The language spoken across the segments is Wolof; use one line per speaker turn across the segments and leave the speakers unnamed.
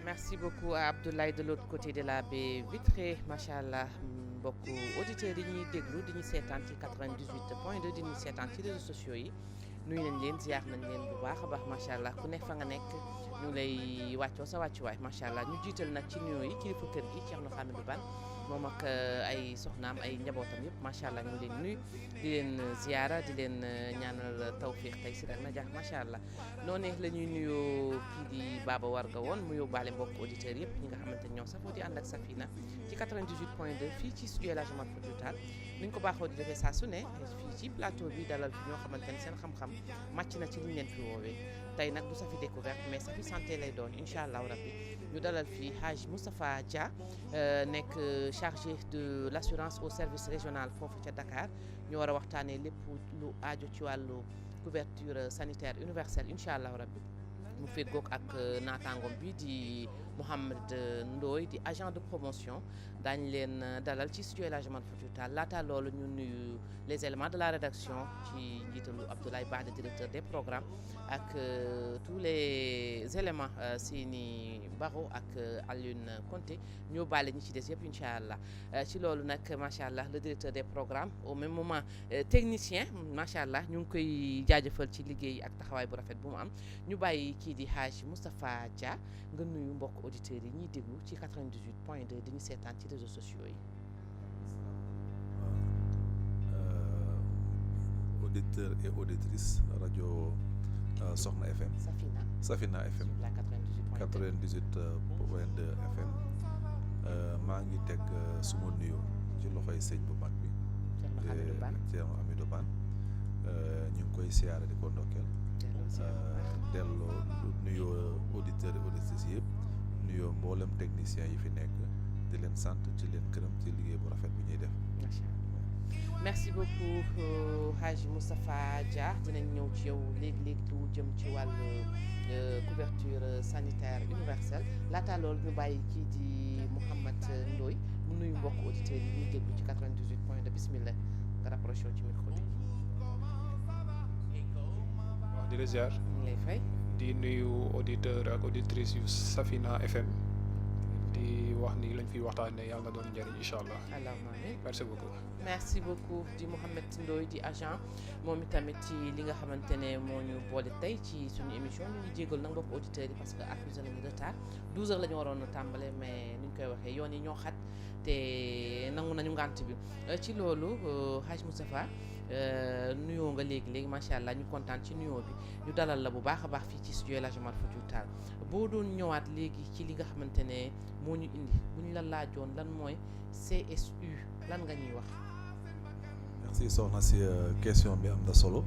Merci beaucoup à Abdoulaye de l'autre côté de la baie vitrée macha allah mbokku auditeurs yi ñuy déglu di ñu seetaan ci 98.2 di ñu seetaan ci réseaux sociaux yi nuyu nañ leen ziar nañ leen bu baax a baax macha allah ku nekk fa nga nekk ñu ngi lay wàccoo sa wàccuwaay macha allah ñu jiital nag ci nuyoo yi kilifa kër gi Thierno Hamidou Bane moom ak ay soxnaam ay njabootam yëpp macha allah ñu ngi leen nuyu di leen ziara di leen ñaanal tawfiix tey si rek na jaax macha allah noonu la ñuy nuyoo kii di Baba Warga woon mu yóbbaale mbokk auditeurs yëpp ñi nga xamante ni ñoo safoo di ànd ak Safina ci 98.2 fii ci studio El Hadji Omar Foutiyou Tall ni ñu ko baaxoo di defee saa su ne fii ci plateau bi dalal fi ñoo xamante ni seen xam-xam màcc na ci li ñu leen fi woowee tey nag du Safi découverte mais Safi santé lay doon incha allahu rabbi ñu dalal fii Hadj Moustapha Dia nekk chargé de l' assurance au service régional foofu ca Dakar ñu war a waxtaanee lépp lu aajo ci wàllu couverture sanitaire universelle incha allahu rabbi mu feggoog ak naataangoom bi di Mouhamed Ndoye di agent de promotion daañu leen dalal ci studio El Hadji Omar Foutiyou Tall laata loolu ñu nuyu les éléments de la rédaction ci njiitalu Abdoulaye Ba directeur des programmes ak tous les éléments Sini Baro ak Alioune Konté ñoo baale ñi ci des yëpp incha allah ci loolu nag macha allah le directeur des programmes au même moment technicien macha allah ñu ngi koy jaajëfal ci liggéey ak taxawaay bu rafet bu mu am ñu bàyyi kii di Hadj Moustapha Dia nga nuyu mbokk auditeurs yi ñuy déglu ci 98.2 di ñu seetaan ci réseaux sociaux yi.
Auditeurs et auditrices rajo Soxna FM. Safina FM.
la
98.2 FM. maa ngi teg suma nuyoo ci loxoy sëñ bu mag bi. Thierno Hamidou Bane ñu ngi koy siyaare di ko ndokkeel. delloo nuyoo auditeurs et auditrices yëpp nuyoo mboolem techniciens yi fi nekk di leen sant ci leen gërëm ci liggéey bu rafet bi ñuy def.
merci beaucoup Hadj Moustapha Dia dinañ ñëw ci yow léegi-léegi lu jëm ci wàllu couverture sanitaire universelle laata loolu ñu bàyyi kii di Mouhamed Ndoye mu nuyu mbokk auditeurs yi ñuy déglu ci 98.2 bismillah nga rapproché ci micro bi.
waaw di la ziar.
ñu ngi lay fay.
di nuyu auditeur ak auditrice yu Safina FM di wax ni lañ fiy waxtaanee yàlla na doon njëriñ incha allah.
allahumma amiin
merci beaucoup.
merci beaucoup di Mouhamed Ndoye di agent moom itamit ci li nga xamante ne moo ñu boole tey ci suñu émission ñu ngi jégal nag mbokk auditeurs yi parce que accusé nañu retard 12h la ñu waroon a tàmbale mais ni ñu koy waxee yoon yi ñoo xat te nangu nañu ngànt bi ci loolu Hadj Moustapha nuyoo nga léegi macha allah ñu kontaan ci nuyoo bi ñu dalal la bu baax a baax fii ci studio El Hadji Omar Foutiyou Tall boo doon ñëwaat léegi ci li nga xamante ne moo ñu indi bu ñu la laajoon lan mooy CSU lan nga ñuy wax.
merci soxna si question bi am na solo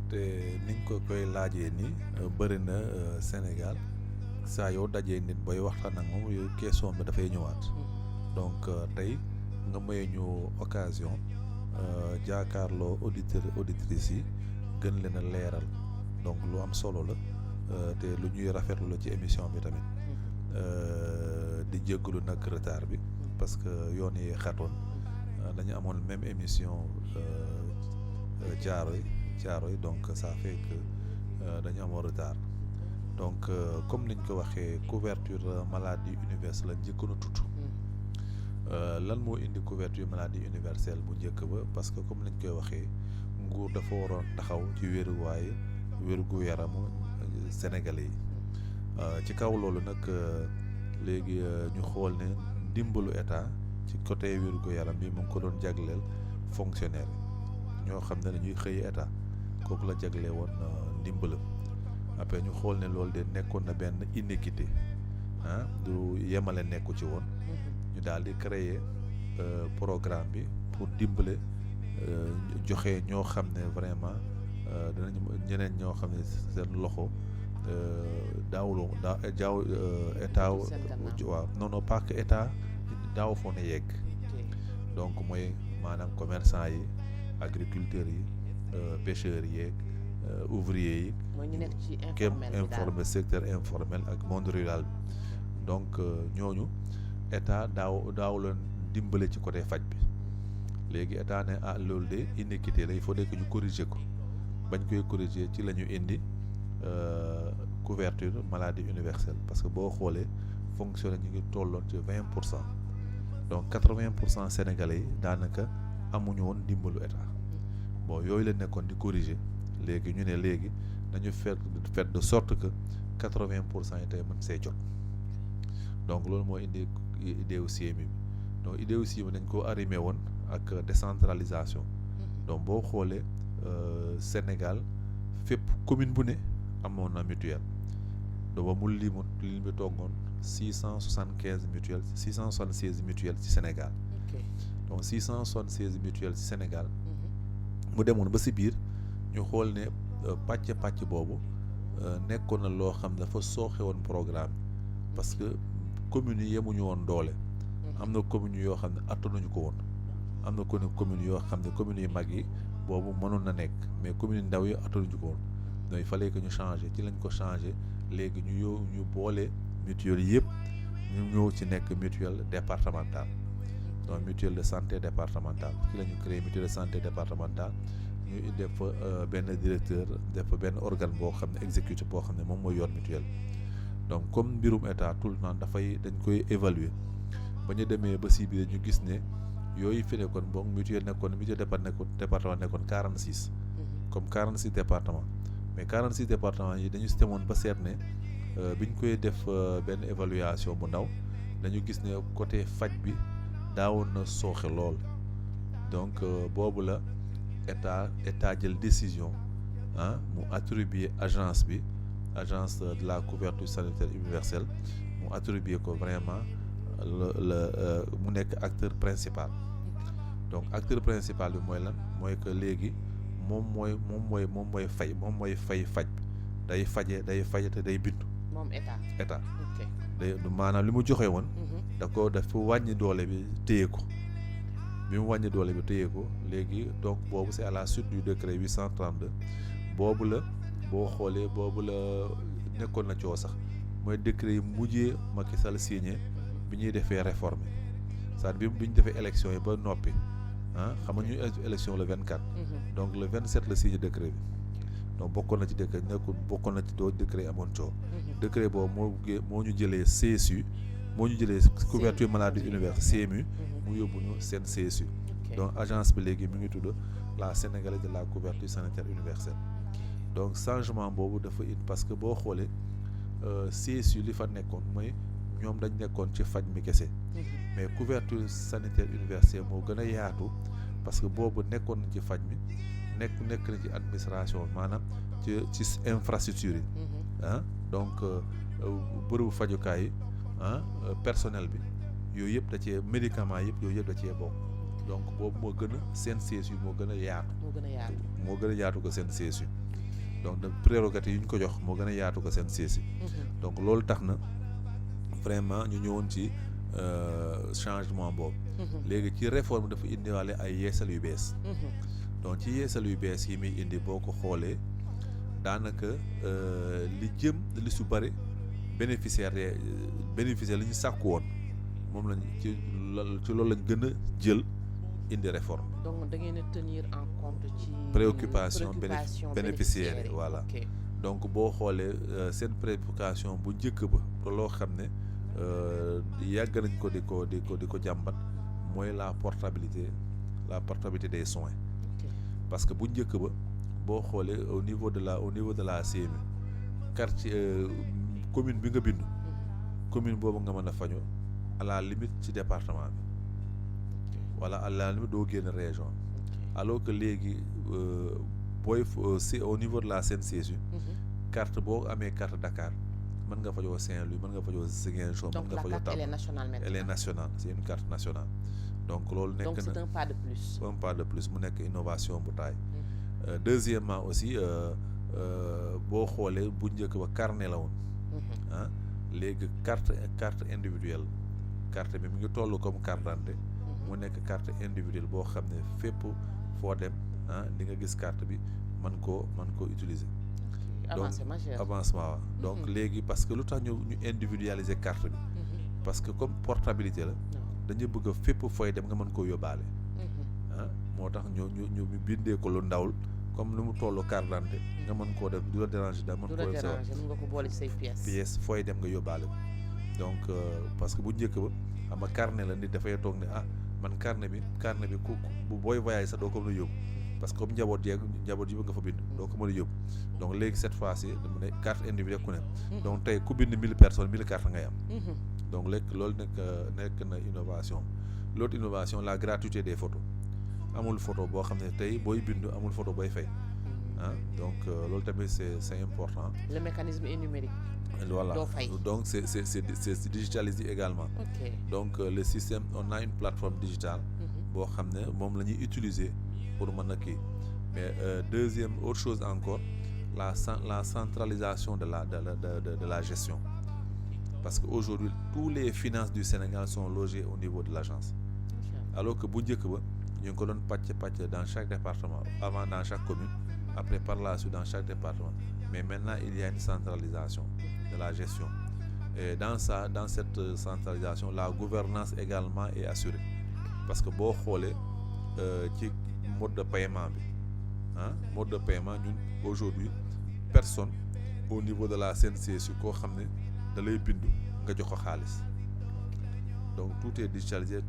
te niñ ko koy laajee ni bëri na Sénégal saa yoo dajee nit booy waxtaan ak moom yooyu question bi dafay ñëwaat donc tey nga may ñu occasion jaakaarloo auditeurs auditrices yi gën leen a leeral donc lu am solo la te lu ñuy rafetlu la ci émission bi tamit di jéggalu nag retard bi parce que yoon yi xatoon dañu amoon même émission Caaroy donc ça fait que dañu amoon retard donc comme niñ ko waxee couverture maladie universelle la njëkkoon a tudd lan moo indi couverture maladie universelle bu njëkk ba parce que comme niñ koy waxee nguur dafa waroon taxaw ci wéru yaramu sénégalais yi ci kaw loolu nag léegi ñu xool ne ndimbalu état ci côté wéru yaram bi mu ngi ko doon jagleel fonctionnaire ñoo xam ne dañuy xëy état kooku la jagle woon ndimbalam après ñu xool ne loolu de nekkoon na benn inéquité du yemale nekku ci woon ñu daal di créer programme bi pour dimbale joxe ñoo xam ne vraiment danañu ñeneen ñoo xam ne seen loxo jaaw état waaw non pas que état daaw foo ne yegg donc mooy maanaam commerçant yi agriculteurs yi pêcheurs yi yeeg ouvriers yi
mooy ñu nekk ci
informel secteur informel ak monde rural bi donc ñooñu état daaw leen dimbale ci côté faj bi léegi état ne loolu de inéquité la il faut que ñu corriger ko bañ koy corriger ci la ñu indi couverture maladie universelle parce que boo xoolee fonctionné ñu ngi tolloon ci 20% donc 80% sénégalais yi daanaka amuñu woon dimbalu état bon yooyu la nekkoon di corriger léegi ñu ne léegi nañu faire de sorte que 80% yi tey mën see jot donc loolu moo indi idée wu CMU bi donc idée wu CMU dañ ko arrimé woon ak décentralisation donc boo xoolee Sénégal fépp commune bu ne amoon na mutuelle doo ba mu lim bi toogoon 676 mutuelles ci Sénégal donc 676 mutuelles ci Sénégal mu demoon ba si biir ñu xool ne pàcc boobu nekkoon na loo xam ne dafa sooxe woon programme parce que communes yi yemuñu woon doole am na communes yoo xam ne attanuñu ko woon am na communes yoo xam ne communes yu mag yi boobu mënoon na nekk mais communes yu ndaw yi attanuñu ko woon donc il fallait que ñu changer ci lañ ko changer léegi ñu boole mutuelle yëpp ñu ñëw ci nekk mutuelle départementale donc mutuelle de santé départementale ci la ñu créé mutuelle de santé départementale ñu def fa benn directeur def fa benn organe boo xam ne exécutif boo xam ne moom mooy yor mutuelle donc comme mbirum état tout le temps dañ koy évaluer ba ñu demee ba si biir ñu gis ne yooyu fi nekkoon boog mutuelle département nekkoon 46 comme 46 départements mais 46 départements yi dañu si demoon ba seet ne bi ñu koy def benn évaluation bu ndaw dañu gis ne côté faj bi daawoon na sooxe lool donc boobu la état jël décision mu attribuer agence de la couverture sanitaire universelle mu attribuer ko vraiment mu nekk acteur principal donc acteur principal bi mooy lan mooy que léegi moom mooy fay faj day faje te day bindu
moom état
day maanaam li mu joxe woon dafa wàññi doole bi téye ko bi mu wàññi doole bi téye ko léegi donc boobu c'est à la suite du décret 832 boobu la boo xoolee boobu la nekkoon na coow sax mooy décret yi mujjee Macky Sall signé bi ñuy defee réforme c'est-à-dire bi ñu defee élection yi ba noppi xam nga ñu élection le 24 donc le 27 la signé décret bi donc bokkoon na ci décret bokkoon na ci doo décret amoon coow décret boobu moo ñu jëlee CSU moo ñu jëlee couverture maladie universelle CMU mu yóbbu ñu seen CSU donc agence bi léegi mi ngi tudd la Sénégalaise de la couverture sanitaire universelle donc changement boobu dafa indi parce que boo xoolee CSU li fa nekkoon mooy ñoom dañ nekkoon ci faj mi kese mais couverture sanitaire universelle moo gën a yaatu parce que boobu nekkoon na ci faj mi nekk na ci administration maanaam ci infrastructure yi donc bërëbu fajukaay yi personnel bi yooyu yëpp da cee médicament yëpp yooyu yëpp da cee bokk donc boobu moo gën a seen CSU moo gën a yaatu ko seen CSU donc de prérogative yi ñu ko jox moo gën a yaatu ko seen CSU donc loolu tax na vraiment ñu ñëwoon ci changement boobu léegi ci réforme dafa indiwaale ay yeesal yu bees donc ci yeesal yu bees yi muy indi boo ko xoolee daanaka li su bëri bénéficiaire li ñu sàkku woon moom lañ ci loolu lañ gën a jël indi réforme.
donc da ngeen a tenir en compte ci
préoccupation bénéficiaire yi voilà donc boo xoolee seen préoccupation bu njëkk ba loo xam ne yàgg nañ ko di ko jàmbat mooy la portabilité des soins parce que bu njëkk ba boo xoolee au niveau de la CMU quartier commune bi nga bindu commune boobu nga mën a fajoo à la limite ci département bi wala à la limite doo génn région alors que léegi booy c'est au niveau de la CNCSU carte boo amee carte Dakar mën nga fajoo Saint-Louis mën nga fajoo Ziguinchor mën nga fajoo Tamba elle est nationale c'est une carte nationale donc loolu nekk na
donc c'est un pas de plus
mu nekk innovation bu taay deuxièmement aussi boo xoolee bu njëkk ba carnet la woon léegi carte individuelle carte bi mi ngi toll comme carte d'identité mu nekk carte individuelle boo xam ne fépp foo dem di nga gis carte bi mën koo utiliser avancement donc léegi parce que lu tax ñu individualiser carte bi parce que comme portabilité la dañu bëgg a fépp fooy dem nga mën koo yóbbaale moo tax ñu bindee ko lu ndawul comme ni mu tollu carte d'identité nga mën koo def du la déranger da mën koo def
mën nga ko boole ci say pièces
fooy dem nga yóbbaale ko donc parce que bu njëkk ba xam nga carnet la nit dafay toog ne man carnet bi ku bu booy voyage sax doo ko mën a yóbbu parce que comme njaboot yi nga fa bind doo ko mën a yóbbu donc léegi cette fois-ci dama ne carte individuelle ku ne donc tey ku bind 1000 personnes 1000 cartes ngay am donc léegi loolu nekk na innovation. L'autre innovation, la gratuité des photos amul photo boo xam ne tey booy bind amul photo booy fay donc loolu tamit c'est important.
Le mécanisme est numérique.
Voilà, donc c'est digitalisé également.
Okay.
Donc le système, on a une plateforme digitale boo xam ne moom la ñuy utiliser pour mën a kii mais deuxième autre chose encore la centralisation de la gestion parce que aujourd'hui tous les finances du Sénégal sont logées au niveau de l'agence alors que bu njëkk ba ñu ngi ko doon pàcc dans chaque département avant dans chaque commune après par la suite dans chaque département mais maintenant il y a une centralisation de la gestion et dans cette centralisation la gouvernance également est assurée parce que boo xoolee ci mode de paiement bi mode de paiement ñun aujourd'hui personne au niveau de la CNCSU koo xam ne da lay bindu nga jox ko xaalis donc tout est digitalisé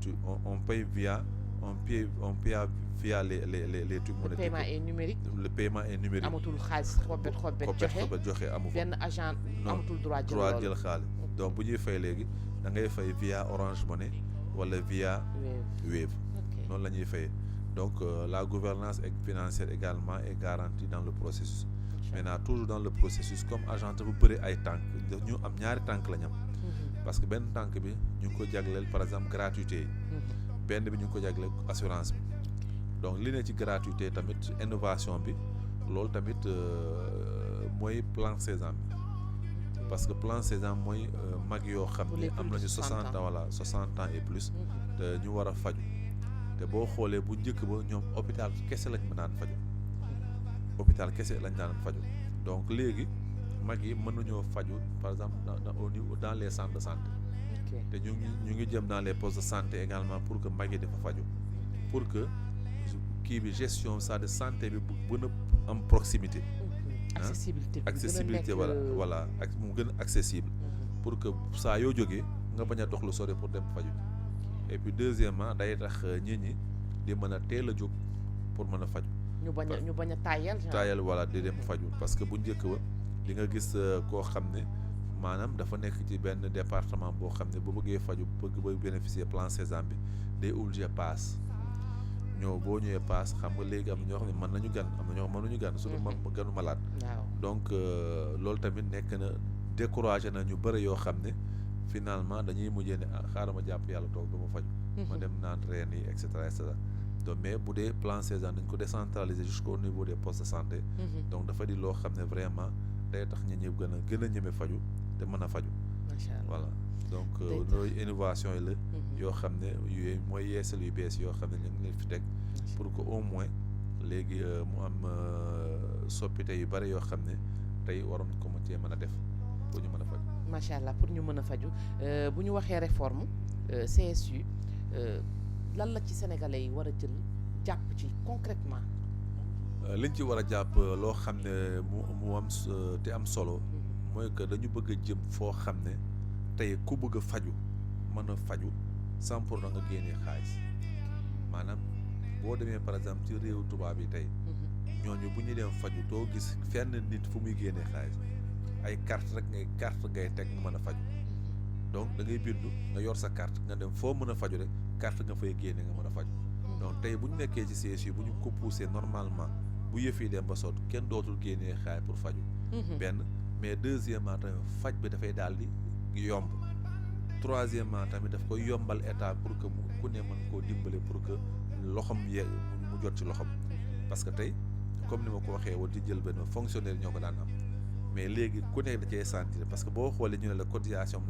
on paye via les trucs monétiques.
Le paiement est numérique.
Le paiement est numérique.
amatul xaalis xobet joxe
amu fa
benn agent amatul droit
jël xaalis donc bu ñuy fay léegi da ngay fay via Orange Money wala via Wave noonu la ñuy fayee donc la gouvernance financière également est garantie dans le processus. Maintenant toujours dans le processus comme agent bu bëri ay tànk ñu am ñaari tànk la ñu am parce que benn tànk bi ñu ngi ko jagleel par exemple gratuité yi benn bi ñu ngi ko jagleel assurance bi donc li ne ci gratuité tamit innovation bi loolu tamit mooy plan Sésame bi parce que plan Sésame mooy mag yoo xam ne am nañu 60 ans voilà 60 ans et plus te ñu war a faju te boo xoolee bu njëkk ba ñoom hôpital kese lañ mën a faju hôpital kese lañ daan faju donc léegi mag yi mën nañoo faju par exemple au niveau dans les centres de santé te ñu ngi jëm dans les postes de santé également pour que mag yi dafa faju pour que kii bi gestion ça de santé bi bu gën a am proximité accessibilité voilà ak mu gën a accessible pour que saa yoo jógee nga bañ a dox lu sore pour dem faju et puis deuxièmement day tax nit ñi di mën a teel a jóg pour mën a faju
ñu bañ a taayal
voilà di dem faju parce que bu njëkk ba di nga gis koo xam ne maanaam dafa nekk ci benn département boo xam ne bu bëggee faju bëgg ba bénéficier plan Sésame bi day obligé paas boo ñëwee paas xam nga léegi am na ñoo xam ne mën nañu gan am na ñoo xam ne mënuñu gan surtout man ganu malade donc loolu tamit nekk na découragé na ñu bëri yoo xam ne finalement dañuy mujjee ne xaaral ma jàpp yàlla toog du ma faju ma dem naan reen yi et cetera donc mais bu dee plan Sésame dañ ko décentraliser jusqu'au niveau des postes de santé donc dafa di loo xam ne vraiment day tax ñi ñëpp gën a ñeme faju te mën a faju voilà donc loolu innovation yi la yoo xam ne yooyu mooy yeesal yu bees yoo xam ne ñu ngi leen fi teg pour que au moins léegi mu am soppite yu bari yoo xam ne tey waroon ko mu cee mën a def pour ñu mën a faju
macha allah pour ñu mën a faju bu ñu waxee réforme CSU lan la ci sénégalais yi war a jël jàpp ci concrètement
liñ ci war a jàpp loo xam ne mu am te am solo mooy que dañu bëgg a jëm foo xam ne tey ku bëgg a faju mën a faju sans pour nga génnee xaalis maanaam boo demee par exemple ci réew tubaab yi tey ñooñu bu ñuy dem faju doo gis fenn nit fu muy génnee xaalis ay carte rek ngay teg nga mën a faju donc da ngay bindu nga yor sa carte nga dem foo mën a faju rek carte nga fay génne nga mën a faju donc tey bu ñu nekkee ci CSU bu ñu ko poussé normalement bu yëf yi dem ba sot kenn dootul génnee xaalis pour faju benn mais deuxièmement tamit faj bi dafay daal di yomb troisièmement tamit daf koy yombal état pour que ku ne mën koo dimbale pour que loxom mu jot ci loxom parce que tey comme ni ma ko waxee woon di jël benn fonctionnaire ñoo ko daan am mais léegi ku nekk da cee sentir parce que boo xoolee ñu ne la cotisation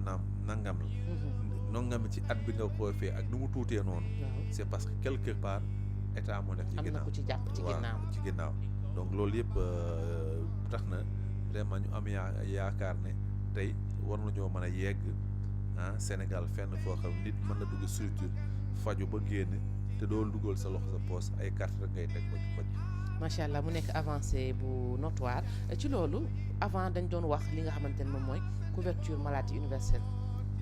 nangam la nangam ci at bi nga ko fee ak nu mu tuutee noonu c'est parce que quelque part état moo nekk ci ginnaaw
am na ku ci jàpp ci
ginnaaw donc loolu yëpp tax na vraiment ñu am yaakaar ne tey war nañoo mën a yegg Sénégal fenn foo xam nit mën na dugg structure faju ba génn te doo dugal sa loxo sa poos ay carte rek ngay teg ba ci faj
macha allah mu nekk avancé bu notoire ci loolu avant dañ doon wax li nga xamante ne moom mooy couverture maladie universelle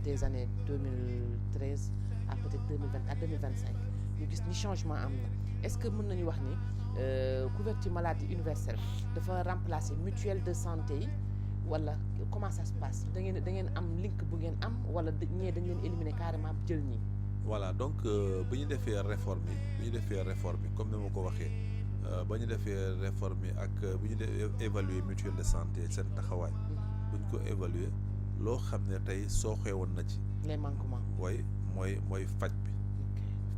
des années 2013 à peut-être 2020 à 2025 ñu gis ni changement am na est-ce que mën nañu wax ni couverture maladie universelle dafa remplacer mutuelle de santé yi wala comment ça se passe da ngeen am link bu ngeen am wala ñee dañ leen éliminer carrément jël ñi.
voilà donc bu ñu defee réforme yi comme ni ma ko waxee ba ñu defee réforme yi ak bu ñu évaluer mutuelle de santé seen taxawaay bu ñu ko évaluer loo xam ne tey sooxee woon na ci.
les manquements.
mooy faj bi.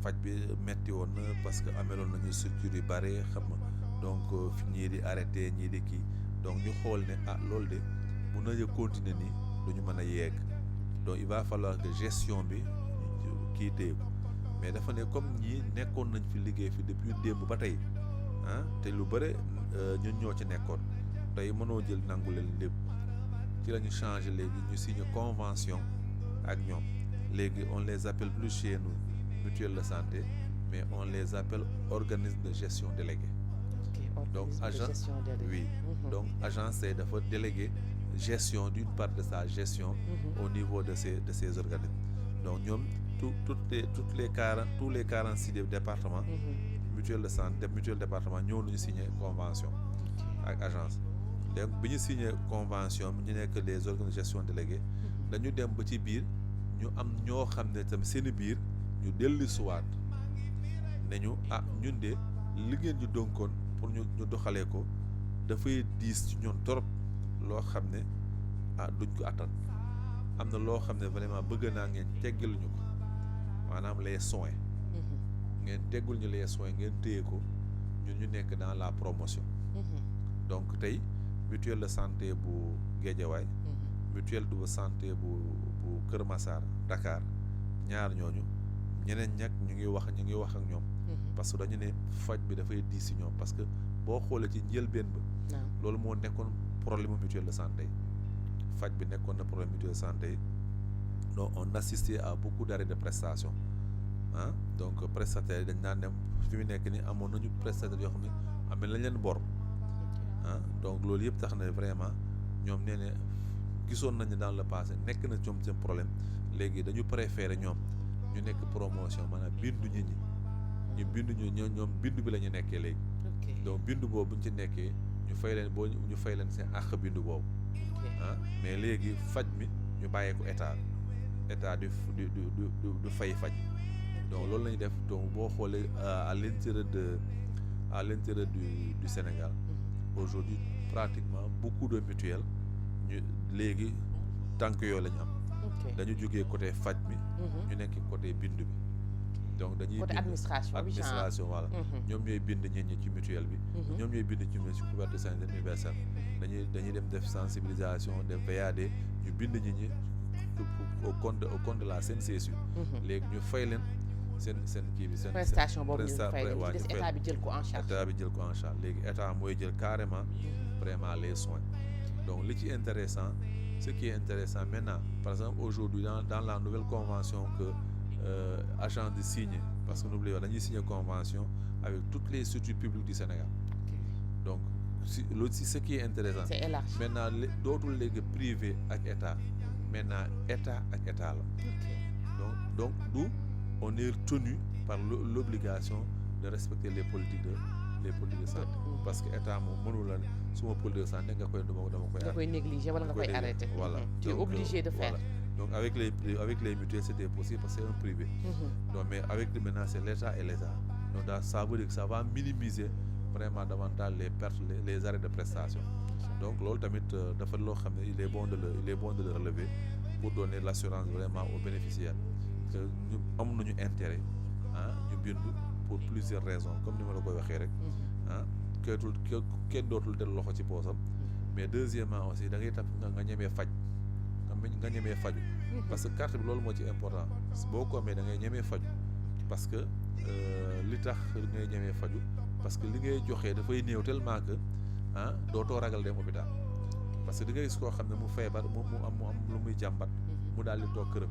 faj bi metti woon na parce que ameloon nañu structure yu bare xam nga donc ñii di arrêté ñii di kii donc ñu xool ne loolu de mun nañu continuer nii duñu mën a yegg donc il va falloir que gestion bi kii téye ko mais dafa ne comme ñii nekkoon nañ fi liggéey fi depuis démb ba tey te lu bëre ñun ñoo ci nekkoon tey mënoo jël nangu leen lépp ci la ñu changé léegi ñu signé convention ak ñoom léegi on les appelle plus chez nous mutuelle de santé mais on les appelle organisme de gestion délégué. Donc agence oui donc agence c'est dafa délégué gestion d'une part de sa gestion au niveau de ces organismes donc ñoom tous les 46 départements mutuelle de santé mutuelle département ñëw nañu signé convention ak agence donc bi ñu signé convention ñu nekk les organismes de gestion délégués dañu dem ba ci biir ñu am ñoo xam ne tam seeni biir ñu dellu suwaat ne ñu ñun de li ngeen ñu donkoon pour ñu doxalee ko dafay diis ci ñun trop loo xam ne duñ ko attan am na loo xam ne vraiment bëgg naa ngeen teggal ñu ko maanaam les soins ngeen teggul ñu les soins ngeen téye ko ñun ñu nekk dans la promotion donc tey mutuelle de santé bu Guédiawaye mutuelle de santé bu Kër Massar Dakar ñaar ñooñu ñeneen ñag ñu ngi wax ak ñoom parce que dañu ne faj bi dafay diis si ñoom parce que boo xoolee ci njëlbeen ba loolu moo nekkoon problème mutuelle de santé yi faj bi nekkoon na problème mutuelle de santé yi donc on assistait à beaucoup d'arrêts de prestation donc prestataires yi dañ daan dem fi mu nekk ni amoon nañu prestataires yoo xam ne amee lañ leen bor donc loolu yëpp tax na vraiment ñoom nee ne gisoon nañu dans le passé nekk na ñoom seen problème léegi dañu préféré ñoom ñu nekk promotion maanaam bindu nit ñi ñu bindu ñoom bindu bi la ñu nekkee léegi donc bindu boobu bu ñu ci nekkee ñu fay leen seen àq bindu boobu mais léegi faj mi ñu bàyyee ko état du fay faj donc loolu la ñuy def donc boo xoolee à l'intérieur du Sénégal aujourd'hui pratiquement beaucoup de mutuelles ñu léegi tànk yooyu la ñu am dañu jógee côté faj mi ñu nekk côté bindu bi donc dañuy
côté administration
voilà ñoom ñooy bind ñit ñi ci mutuelle bi ñoom ñooy bind ci couverture sanitaire universelle dañuy dem def sensibilisation def VAD ñu bind ñit ñi au compte de la CNCSU léegi ñu fay leen seen kii bi seen
prestation boobu ñu fay leen ci des état bi jël ko en charge
léegi état mooy jël carrément vraiment les soins donc li ci intéressant ce qui est intéressant maintenant par exemple aujourd'hui dans la nouvelle convention que agent de signer parce que n'oubliez pas dañuy signer convention avec toutes les structures publiques du Sénégal donc si ce qui est intéressant
c'est élargi
maintenant dootul léegi privé ak état maintenant état ak état la donc nous on est tenu par l'obligation de respecter les politiques de santé parce que état moom mënul la ne suma politique de santé nga koy dama
koy négliger wala nga koy arrêter
voilà
tu es obligé de faire
donc avec les mutuelles c'était possible parce que c'est un privé donc mais avec maintenant c'est l'État et l'État donc ça veut dire que ça va minimiser vraiment davantage les pertes les arrêts de prestation donc loolu tamit dafa loo xam ne il est bon de le relever pour donner l'assurance vraiment aux bénéficiaires que ñu am nañu intérêt ñu bindu pour plusieurs raisons comme ni ma la koy waxee rek kenn dootul del loxo ci poosam mais deuxièmement aussi da ngay tax nga ñemee faj nga ñemee faju parce que carte bi loolu moo ci important boo ko amee da ngay ñemee faju parce que li tax ngay ñemee faju parce que li ngay joxee dafay néew tellement que dootoo ragal dem hôpital parce que di nga gis koo xam ne mu feebar mu am lu muy jàmbat mu daal di toog këram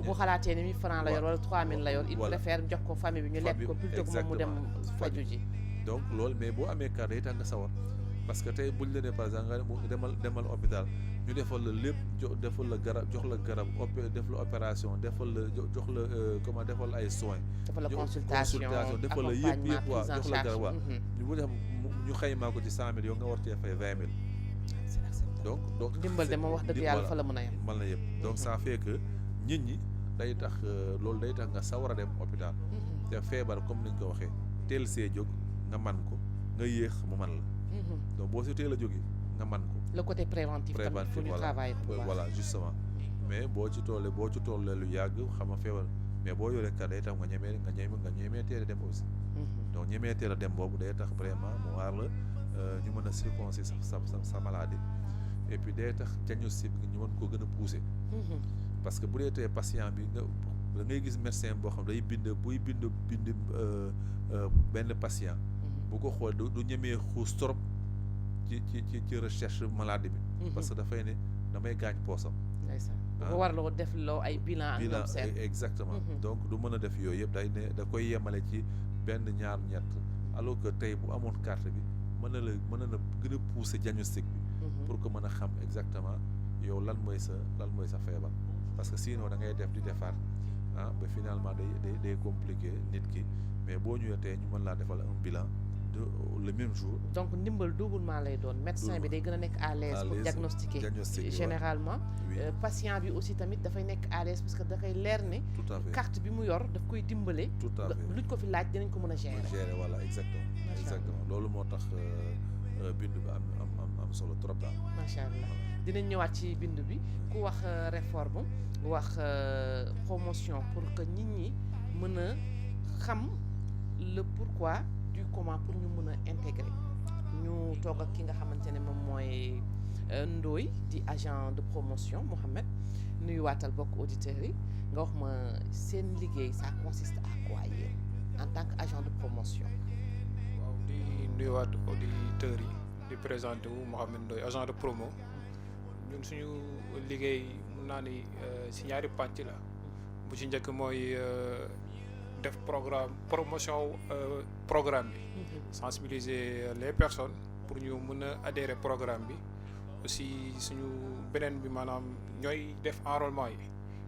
bu xalaatee ni 1000 francs la yor wala 3000 la yor il préfère jox ko famille bi ñu lekk ko plutôt que moom mu dem faju ji
donc loolu mais boo amee carte day tax nga sawar parce que tey buñ la nee par exemple nga demal hôpital ñu defal la lépp defal la garab jox la garab def la opération defal la jox la comment defal la ay soins.
defal la consultation
defal la yëpp waaw jox la garab waaw. ñu bu def ñu xaymaa ko ci 100 000 yow nga war cee fay 20 000.
c'est acceptable
donc
ndimbal de moom wax dëgg yàlla fa la mën a yem.
mën na yem donc ça fait que nit ñi day tax loolu day tax nga sawar a dem hôpital. te feebar comme ni ñu ko waxee teel see jóg nga man ko nga yéex mu man la. donc boo si teel a jógee nga man ko.
le côté préventif tamit fu ñu travailler
voilà justement mais boo ci tollee lu yàgg xam nga feebar mais boo yoree kat day tax nga ñemee teel a dem aussi. donc ñemee teel a dem boobu day tax vraiment mu waar la ñu mën a circoncis sa maladie et puis day tax diagnostic bi ñu mën koo gën a pousser. parce que bu dee tey patient bi da ngay gis médecin boo xam day bind benn patient. bu ko xool du ñemee xuus trop ci recherche maladie bi. parce que dafay ne damay gaañ poosam.
bu ko warloo def loo ay bilan ak ñoom seen
exactement donc du mën a def yooyu yëpp day ne da koy yemale ci benn ñaar ñett alors que tey bu amoon carte bi mën na gën a pousser diagnostic bi. pour que mën a xam exactement yow lan mooy sa feebar. parce que sinon da ngay def di defaat ba finalement day compliqué nit ki mais boo ñëwee tey ñu mën laa defal un bilan le même jour.
donc ndimbal doublement lay doon médecin bi day gën a nekk à l'aise pour diagnostiquer généralement patient bi aussi tamit dafay nekk à l'aise parce que da koy leer ne carte bi mu yor daf koy dimbale luñ ko fi laaj dinañ ko mën a gérer
voilà exactement loolu moo tax bindu bi am solo trop daal.
macha allah dinañ ñëwaat ci bindu bi ku wax réforme wax promotion pour que nit ñi mën a xam le pourquoi du comment pour ñu mën a intégrer ñu toog ak ki nga xamante ne moom mooy Ndoye di agent de promotion Mouhamed nuyuwaatal bokk auditeurs yi nga wax ma seen liggéey ça consiste à quoi yéen en tant que agent de promotion.
waaw di nuyuwaat auditeurs yi di présenté wu Mouhamed Ndoye agent de promo ñun suñu liggéey mun naa ni si ñaari pàcc la bu ci njëkk mooy def promotion programme bi sensibiliser les personnes pour ñu mën a adhérer programme bi aussi suñu beneen bi maanaam ñooy def enrôlement yi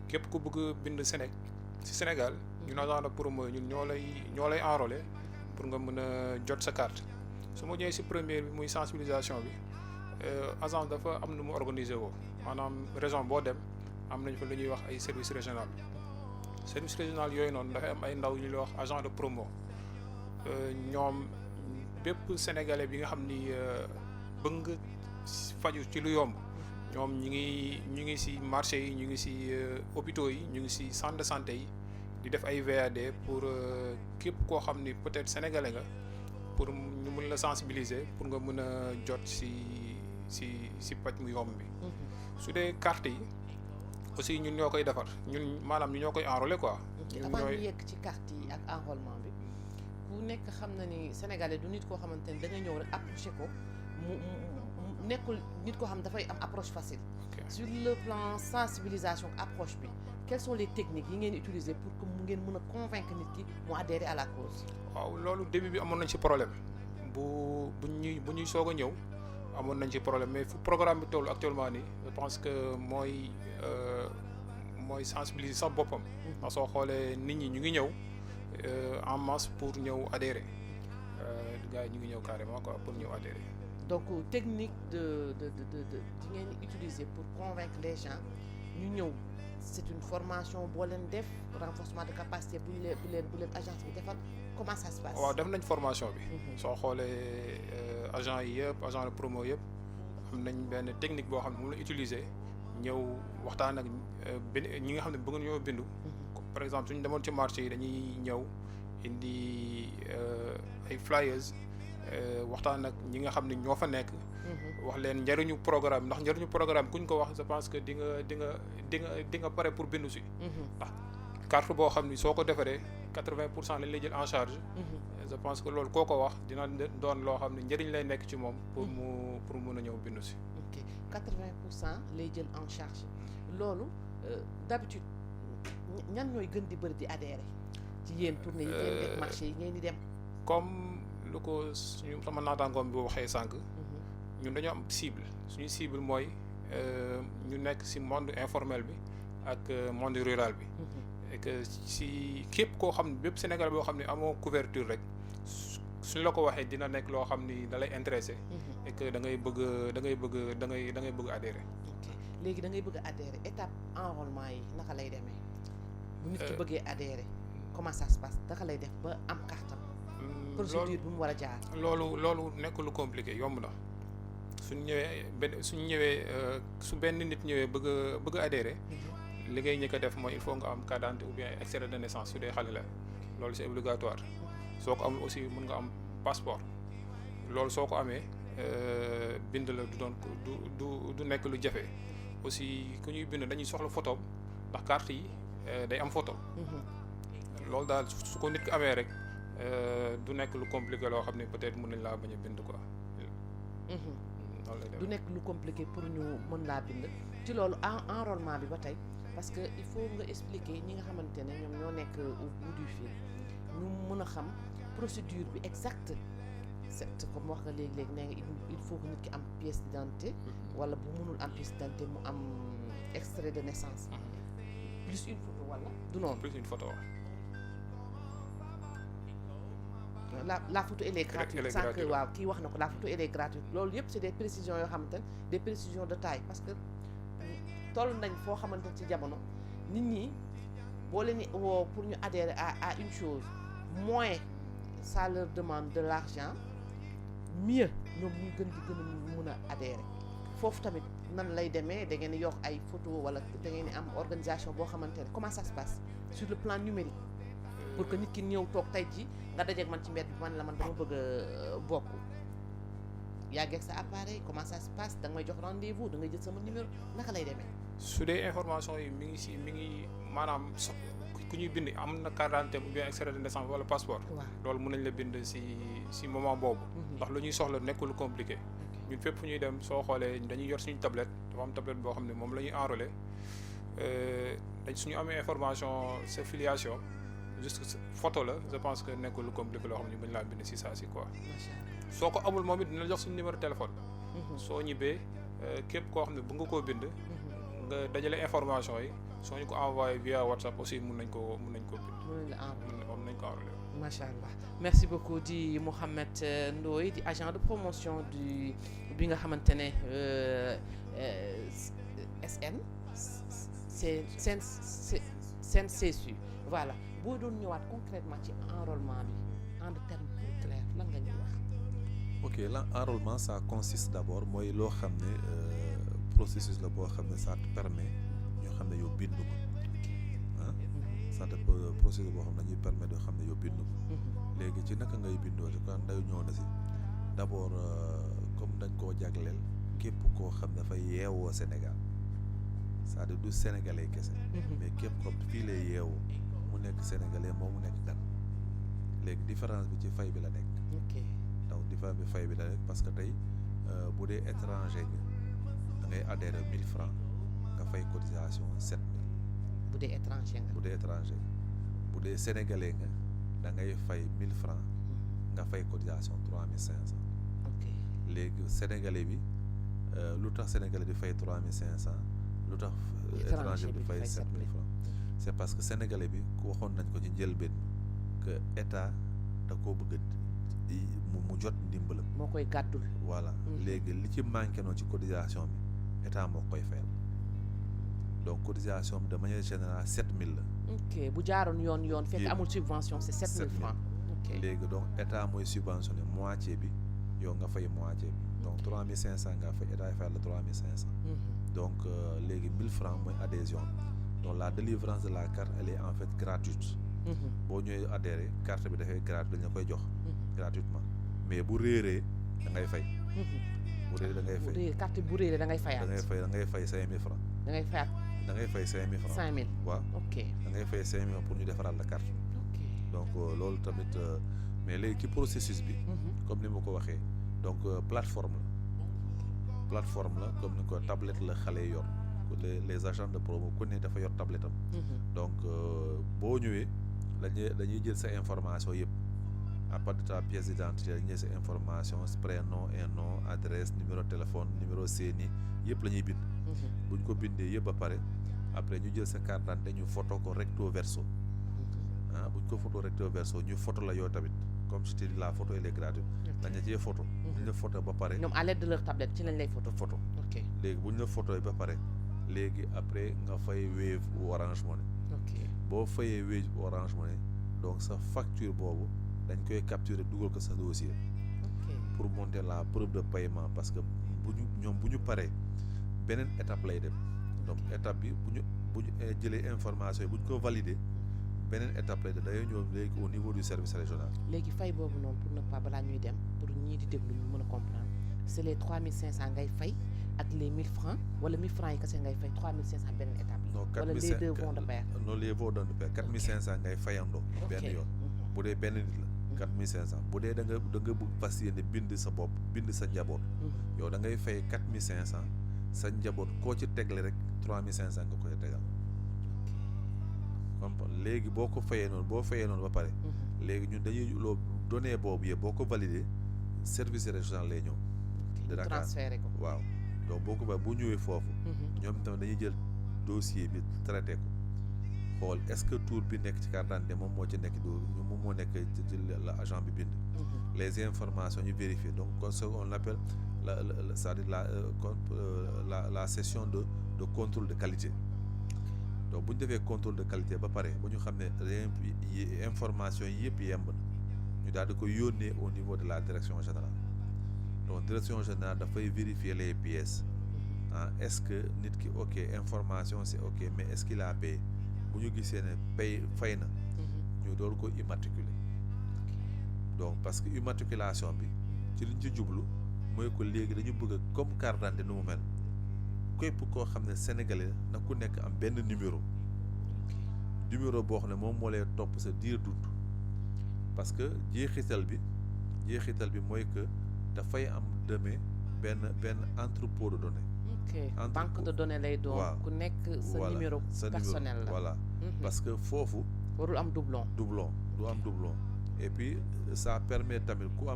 képp ku bëgg bind Sénégal ñun agent de promo ñun ñoo lay enrôler pour nga mën a jot sa carte su ma ñëwee si première bi muy sensibilisation bi agence dafa am nu mu organiser woo maanaam région boo dem am nañ fa lu ñuy wax ay service régional yooyu noonu dafay am ay ndaw ñu lay wax agent de promo ñoom bépp sénégalais bi nga xam ni bëgg nga faju ci lu yomb ñoom ñu ngi ci marché yi ñu ngi ci hôpitaux yi ñu ngi ci centre de santé yi di def ay VAD pour képp koo xam ni peut-être sénégalais nga pour ñu mën la sensibiliser pour nga mën a jot ci paj mu yomb bi. su dee carte yi aussi ñun ñoo koy defar ñun maanaam ñu ñoo koy enrôler quoi.
avant ñu yegg ci carte yi ak enrôlement bi ku nekk xam na ni sénégalais du nit koo xamante ni da nga ñëw rek approché ko mu nekkul nit koo xam dafay am approche facile. Sur le plan sensibilisation approche bi quelles sont les techniques yi ngeen utiliser pour que mu ngeen mën a convaincre nit ki mu adhérer à la cause.
waaw loolu début bi amoon nañ ci problème bu ñuy soog a ñëw amoon nañ ci problème mais fu programme bi toll actuellement nii je pense que mooy sensibiliser sax boppam. ndax soo xoolee nit ñi ñu ngi ñëw en masse pour ñëw adhérer gars yi ñu ngi ñëw carrément quoi pour ñëw adhérer.
donc technique de di ngeen utiliser pour convaincre les gens ñu ñëw c'est une formation boo leen def renforcement de capacité bu leen agence bi defal comment ça se passe.
waaw def nañ formation bi. soo xoolee agent yi yëpp agent de promo yëpp am nañ benn technique boo xam ne moom la utiliser ñëw waxtaan ak ñi nga xam ne bëgg ñoo bindu. par exemple suñu demoon ci marché yi dañuy ñëw indi ay flyers. waxtaan ak ñi nga xam ne ñoo fa nekk. wax leen njëriñu programme ndax njëriñu programme kuñ ko wax je pense que di nga pare pour bindu si. ndax carte boo xam ni soo ko defaree 80% lañ lay jël en charge. je pense que loolu koo ko wax dina doon loo xam ne njëriñ lay nekk ci moom. pour mun a ñëw bindu si.
ok 80% lay jël en charge loolu d'habitude ñan ñooy gën di bëri di adhérer ci yéen tournée yi ngeen def marché yi ngeen di dem.
comme lu ko suñu sama naataangoom bi waxee sànq. ñun dañoo am cible suñu cible mooy ñu nekk ci monde informel bi ak monde rural bi. et que si képp koo xam ne bépp Sénégal boo xam ne amoo couverture rek suñ la ko waxee dina nekk loo xam ni da lay intéressé. et que da ngay bëgg adhérer.
léegi da ngay bëgg a adhérer étape enrôlement yi naka lay demee. bu nit ki bëggee adhérer comment ça se passe naka lay def ba am cartam. procédure bi mu war a jaar.
loolu nekk lu compliqué yomb na suñ ñëwee su benn nit ñëwee bëgg a adhérer. li ngay njëkk a def mooy il faut nga am carte d'identité ou bien extrait de naissance su dee xale la loolu c'est obligatoire soo ko amul aussi mën nga am passeport loolu soo ko amee bind la du nekk lu jafe aussi ku ñuy bind dañuy soxla photo ndax carte yi day am photo. loolu daal su ko nit ki amee rek du nekk lu compliqué loo xam ne peut-être mën nañ laa bañ a bind quoi.
du nekk lu compliqué pour ñu mën laa bind ci loolu enrôlement bi ba tey. parce que il faut nga expliquer ñi nga xamante ne ñoom ñoo nekk au bout du fil ñu mën a xam procédure bi exacte c'est comme wax nga léegi nee nga il faut que nit ki am pièce d'identité wala bu mënul am pièce d'identité mu am extrait de naissance plus une photo wala du noonu.
plus une photo.
la photo elle est gratuite sans que waaw kii wax na ko la photo elle est gratuite loolu yëpp c'est des précisions yoo xamante ne des précisions de taille parce que. toll nañ foo xamante ne ci jamono nit ñi boo leen di woo pour ñu adhérer à une chose moins ça leur demande de l'argent mieux ñoom ñu gën a mën a adhérer foofu tamit nan lay demee da ngeen di yokk ay photo wala da ngeen di am organisation boo xamante ne comment ça se passe sur le plan numérique pour que nit ki ñëw toog tey ji nga dajeeg man ci mbedd bi man la man dama bëgg a bokk yaa ngeeg sa appareil comment ça se passe da nga may jox rendez-vous da ngay jël sama numéro naka lay demee.
su dee information yi mi ngi maanaam ku ñuy bind am na carte d'identité ou bien extrait de naissance wala passeport. loolu mën nañ la bind si moment boobu. ndax lu ñuy soxla nekkul compliqué. ñun fépp fu ñuy dem soo xoolee dañuy yor suñu tablette dafa am tablette boo xam ne moom la ñuy enrôler suñu amee information sa filiation juste photo la je pense que nekkul lu compliqué loo xam ne mën laa bind si saa si quoi. soo ko amul moom it dina jox suñu numéro téléphone. soo ñibbee képp koo xam ne bu nga koo bind. nga dajale information yi soo ñu ko envoyé via WhatsApp aussi mun nañ ko bind. mun nañ ko enrôler.
macha allah merci beaucoup di Mouhamed Ndoye di agent de promotion bi nga xamante ne CNCSU voilà boo doon ñëwaat concrètement ci enrôlement bi en termes plus clairs lan nga ñuy wax.
ok l'enrôlement ça consiste d'abord mooy loo xam ne processus la boo xam ne ça te permet ñu xam ne yow bindu ko ah ça te processus boo xam ne dañuy permettre yoo xam ne yow bindu ko léegi ci naka ngay bindoo je crois ndaw ñëw na si d'abord comme dañ koo jagleel képp koo xam ne dafay yeewoo Sénégal c'est-à-dire du sénégalais kese mais képp comme fii lay yeewoo mu nekk sénégalais moom mu nekk gan léegi différence bi ci fay bi la nekk donc différence bi fay bi la nekk parce que tey bu dee étranger nga da ngay adhérer 1000 francs nga fay cotisation 7000.
bu dee étranger nga.
bu dee étranger bu dee sénégalais nga da ngay fay 1000 francs nga fay cotisation 3500.
ok
léegi sénégalais bi lu tax sénégalais di fay 3500 lu tax étranger bi di fay 7000 francs c'est parce que sénégalais bi ku waxoon nañ ko ci njëlbeen que état da koo bëgg mu jot ndimbalam.
moo koy gàddul.
voilà léegi li ci manqué noonu ci cotisation bi état moo koy fayal donc cotisation bi de manière générale 7000 la.
ok bu jaaroon yoon fekk amul subvention c'est 7000 francs. ok
léegi donc état mooy subventionné moitié bi yow nga fay moitié bi donc 3500 nga fay état fayal la 3500. donc léegi 1000 francs mooy adhésion donc la délivrance de la carte elle est en fait gratuite. boo ñëwee adhéré carte bi dafay gratuite dañ la koy jox. gratuitement mais bu réeree da ngay fay. bu réeree da ngay fay
carte bu réeree da ngay fayaat.
da ngay fay 5000 francs.
da ngay fayaat.
da ngay fay 5000 francs.
5000
waaw
ok
da ngay fay 5000 francs pour ñu defaraat la carte.
ok
donc loolu tamit mais léegi ci processus bi. comme ni ma ko waxee donc plateforme la comme ni ko tablette la xale yi yor les agents de promo ku ne dafa yor tablette am. donc boo ñëwee dañuy jël sa information yëpp à partir de ta pièce d'identité dañuy sa information prénom et nom adresse numéro téléphone numéro CNI yëpp la ñuy bind. bu ñu ko bindee yëpp ba pare après ñu jël sa carte d'identité ñu photo ko recto verso. bu ñu ko photo recto verso ñu photo la yow tamit comme je te dis la photo elle est gratuite. dañ la cee photo. bu ñu la photo ba pare.
ñoom à l'aide de leur tablette ci lañ lay photo. ok
léegi bu ñu la photo ba pare léegi après nga fay Wave ou Orange Money.
ok
boo fayee Wave ou Orange Money donc sa facture boobu dañ koy capturer dugal ko sa dossier. pour monter la preuve de paiement parce que bu ñu paree beneen étape lay dem. donc étape bi bu ñu jëlee information yi bu ñu ko valider beneen étape lay dem day ñëw léegi au niveau du service régional.
léegi fay boobu noonu pour ne pas balaa ñuy dem pour ñii di déglu ñu mën a comprendre c'est les 3500 ngay fay ak les 1000 francs wala 1000 francs yi kese ngay fay 3500 beneen étape la.
non 4500
wala les deux vont de pair.
non les vont de pair 4500 ngay fayandoo. benn yoon bu dee benn nit la. 4500 bu dee da nga bëgg fas yéene bind sa bopp bind sa njaboot. yow da ngay fay 4500 sa njaboot koo ci tegle rek 3500 nga koy tegal. comme léegi boo ko fayee noonu ba pare. léegi ñun dañuy loo données boobu yëpp boo ko validé service régional lay ñëw. de Dakar
transféré ko
waaw donc boo ko ba bu ñëwee foofu. ñoom tamit dañuy jël dossier bi traité ko. xool est-ce que tour bi nekk ci carte d'identité moom moo ci nekk moom moo nekk ci la agent bi bind. les informations ñu vérifier donc ce qu'on appelle c'est-à-dire la session de contrôle de qualité. donc bu ñu defee contrôle de qualité ba pare bu ñu xam ne information yi yëpp yemb na ñu daal di ko yónnee au niveau de la direction générale. donc direction générale dafay vérifier les pièces. est-ce que nit ki ok information c'est ok mais est-ce qu'il a payé. bu ñu gisee ne fay na ñu door ko immatriculer donc parce que immatriculation bi ci liñ ci jublu mooy ko léegi dañu bëgg comme carte d'identité nu mu mel képp koo xam ne sénégalais na ku nekk am benn numéro boo xam ne moom moo lay topp sa diir dund parce que jeexital bi mooy que dafay am demee benn entrepôt de données.
ok banque de données lay doon. ku nekk sa numéro personnel la
voilà parce que foofu.
warul am doublon
du am doublon et puis ça permet tamit ku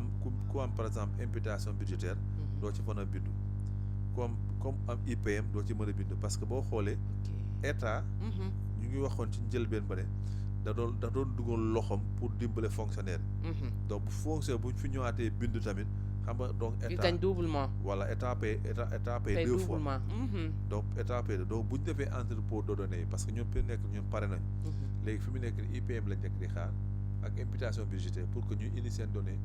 am par exemple imputation budgétaire. doo ci mën a bindu comme am IPM doo ci mën a bindu parce que boo xoolee. état. ñu ngi waxoon ci njëlbeen ba ne da doon dugal loxoom pour dimbale fonctionnaire donc bu fonctionnaire bu ñu fi ñëwaatee bindu tamit. xam nga donc état
il gagne doublement.
voilà état paye deux fois. donc état paye donc bu ñu defee entrepôt de données yi parce que ñoom pare nañu. léegi fi mu nekk ni IPM lañ nekk di xaar ak imputation budgétaire pour que ñu indi seen données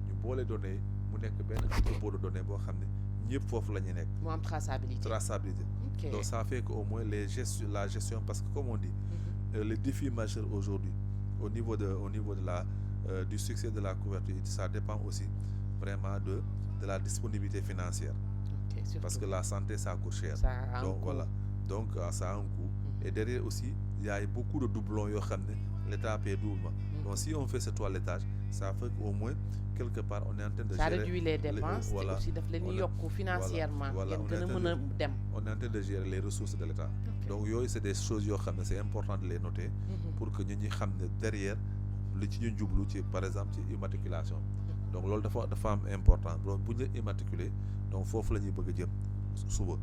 ñu boole données yi mu nekk benn entrepôt de données boo xam ne ñëpp foofu la ñu nekk.
mu am traçabilité.
donc ça fait que au moins la gestion parce que comme on dit. le défi majeur aujourd'hui au niveau de la du succès de la couverture ça dépend aussi. vraiment de la disponibilité financière. Parce que la santé ça coûte cher. Donc ça a un coût. Et derrière aussi il y a beaucoup de doublons yoo xam ne l'État paie doublement. Donc si on fait ce toilettage ça fait qu'au moins quelque part on est en train de gérer.
Ça réduit les dépenses et aussi daf leen yokk financièrement. ngeen gën a mën a dem.
On est en train de gérer les ressources de l'État. Donc yooyu c'est des choses yoo xam ne c'est important de les noter. Pour que ñi xam ne derrière li ci ñu jublu ci par exemple ci immatriculation. donc loolu dafa am important donc bu ñu immatriculé donc foofu la ñuy bëgg a jëm suba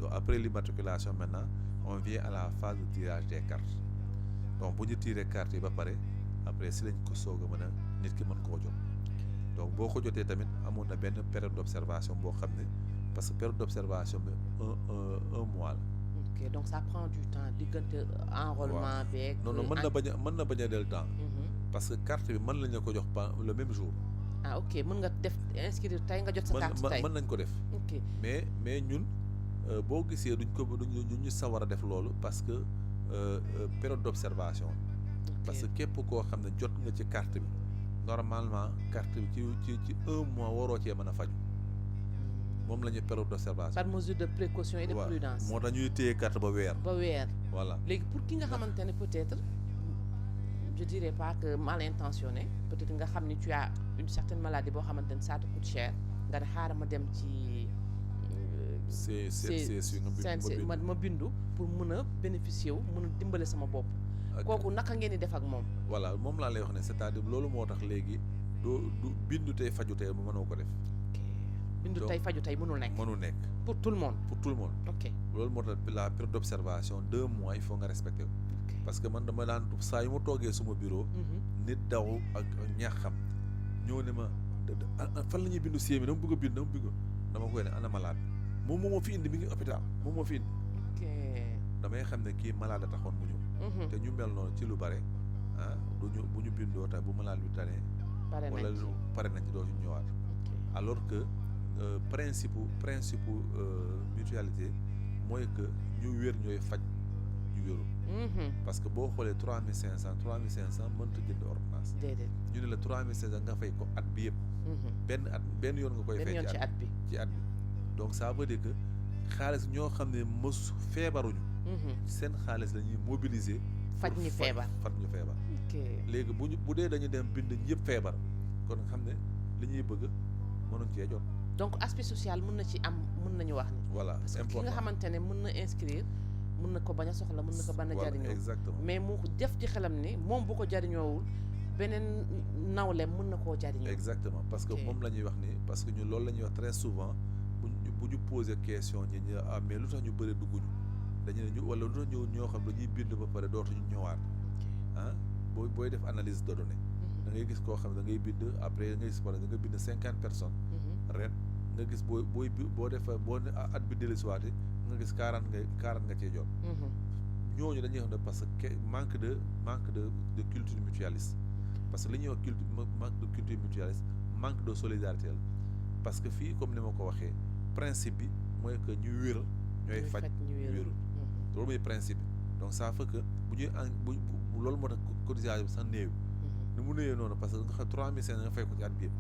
donc après l'immatriculation maintenant on vient à la phase de tirage des cartes donc bu ñu tiré cartes yi ba pare après si lañ ko soog a mën a nit ki mën koo jot donc boo ko jotee tamit amoon na benn période d'observation boo xam ne parce que période d'observation bi un mois la.
ok donc ça prend du temps diggante enrôlement beeg.
non mën na bañ a del temps. parce que carte bi mën nañu ko jox pas le même jour.
ok mën nga def inscrire tey nga jot sa carte tey
mën nañ ko def.
ok
mais ñun boo gisee duñ ñu sawar a def loolu parce que période d'observation. parce que képp koo xam ne jot nga ci carte bi normalement carte bi ci un mois waroo cee mën a faju moom la ñuy période d'observation.
par mesure de précaution et de prudence.
moo tax ñuy téye carte ba weer. voilà
léegi pour ki nga xamante ne peut-être. je dirais pas que mal intentionné peut-être nga xam ni tu as une certaine maladie boo xamante ne ça te coûte cher nga ne xaaral ma dem ci. ma bindu pour mën a bénéficier wu mën a dimbale sama bopp. kooku naka ngeen di def ak moom.
voilà moom laa lay wax ne c'est-à-dire loolu moo tax léegi du bindu tey faju tey mu mënoo ko def.
ok bindu tey faju tey mënul nekk.
mënul nekk
pour tout le monde.
pour tout le monde.
ok
loolu moo tax la période d'observation 2 mois il faut nga respecter ko. parce que man dama daan saa yu ma toogee suma bureau. nit daw ak ñaxam ñëw ne ma fan la ñuy bindu CMI dama bëgg a bind dama koy ne ana malade moom moo fi indi mi ngi hôpital moom moo fi indi.
ok
damay xam ne kii malade a taxoon mu ñëw. te ñu mel noonu ci lu bare bu ñu bindoo tamit bu malade bi tane. wala lu pare nañ ci doo ci ñëwaat. alors que principe mutualité mooy que ñu wér ñooy faj ñu wérul. parce que boo xoolee 3500 mënta jënd ordonnance.
déedéet
ñu ne la 3500 nga fay ko at bi yëpp. benn yoon nga koy fay ci at bi donc ça veut dire que xaalis ñoo xam ne mës feebaruñu. seen xaalis la ñuy mobiliser.
faj ñu feebar
léegi bu dee dañu dem bind ñëpp feebar kon xam ne li ñuy bëgg mënuñ cee jot.
donc aspect social mën na ci am mën nañu wax ni.
voilà
parce que ki nga xamante ne mën na inscrire mën na ko bañ a soxla mën na ko bañ a jariñoo.
exactement
mais mu def ci xelam ni moom bu ko jariñoowul beneen nawle mën na koo jariñoo.
exactement parce que moom la ñuy wax ni parce que ñu loolu la ñuy wax très souvent bu ñu poser question ñi ñu mais lu tax ñu bëri dugguñu dañu ne ñu wala lu tax ñoo xam dañuy bind ba pare dootuñu ñëwaat booy def analyse de données. da ngay gis koo xam ne da ngay bind après da ngay gis par exemple da nga bind 50 personnes. ren nga gis boo def at bi dellusiwaate nga gis 40 nga cee jot. ñooñu dañuy wax ne parce que manque de culture mutualiste parce que li ñuy wax manque de culture mutualiste manque de solidarité la parce que fii comme ni ma ko waxee principe bi mooy que ñu wér ñooy faj ñu wérul loolu mooy principe bi donc ça fait que bu loolu moo tax cotisation bi sax néew ni mu néewee noonu parce que nga xam 3500 nga fay ko ci at bi yëpp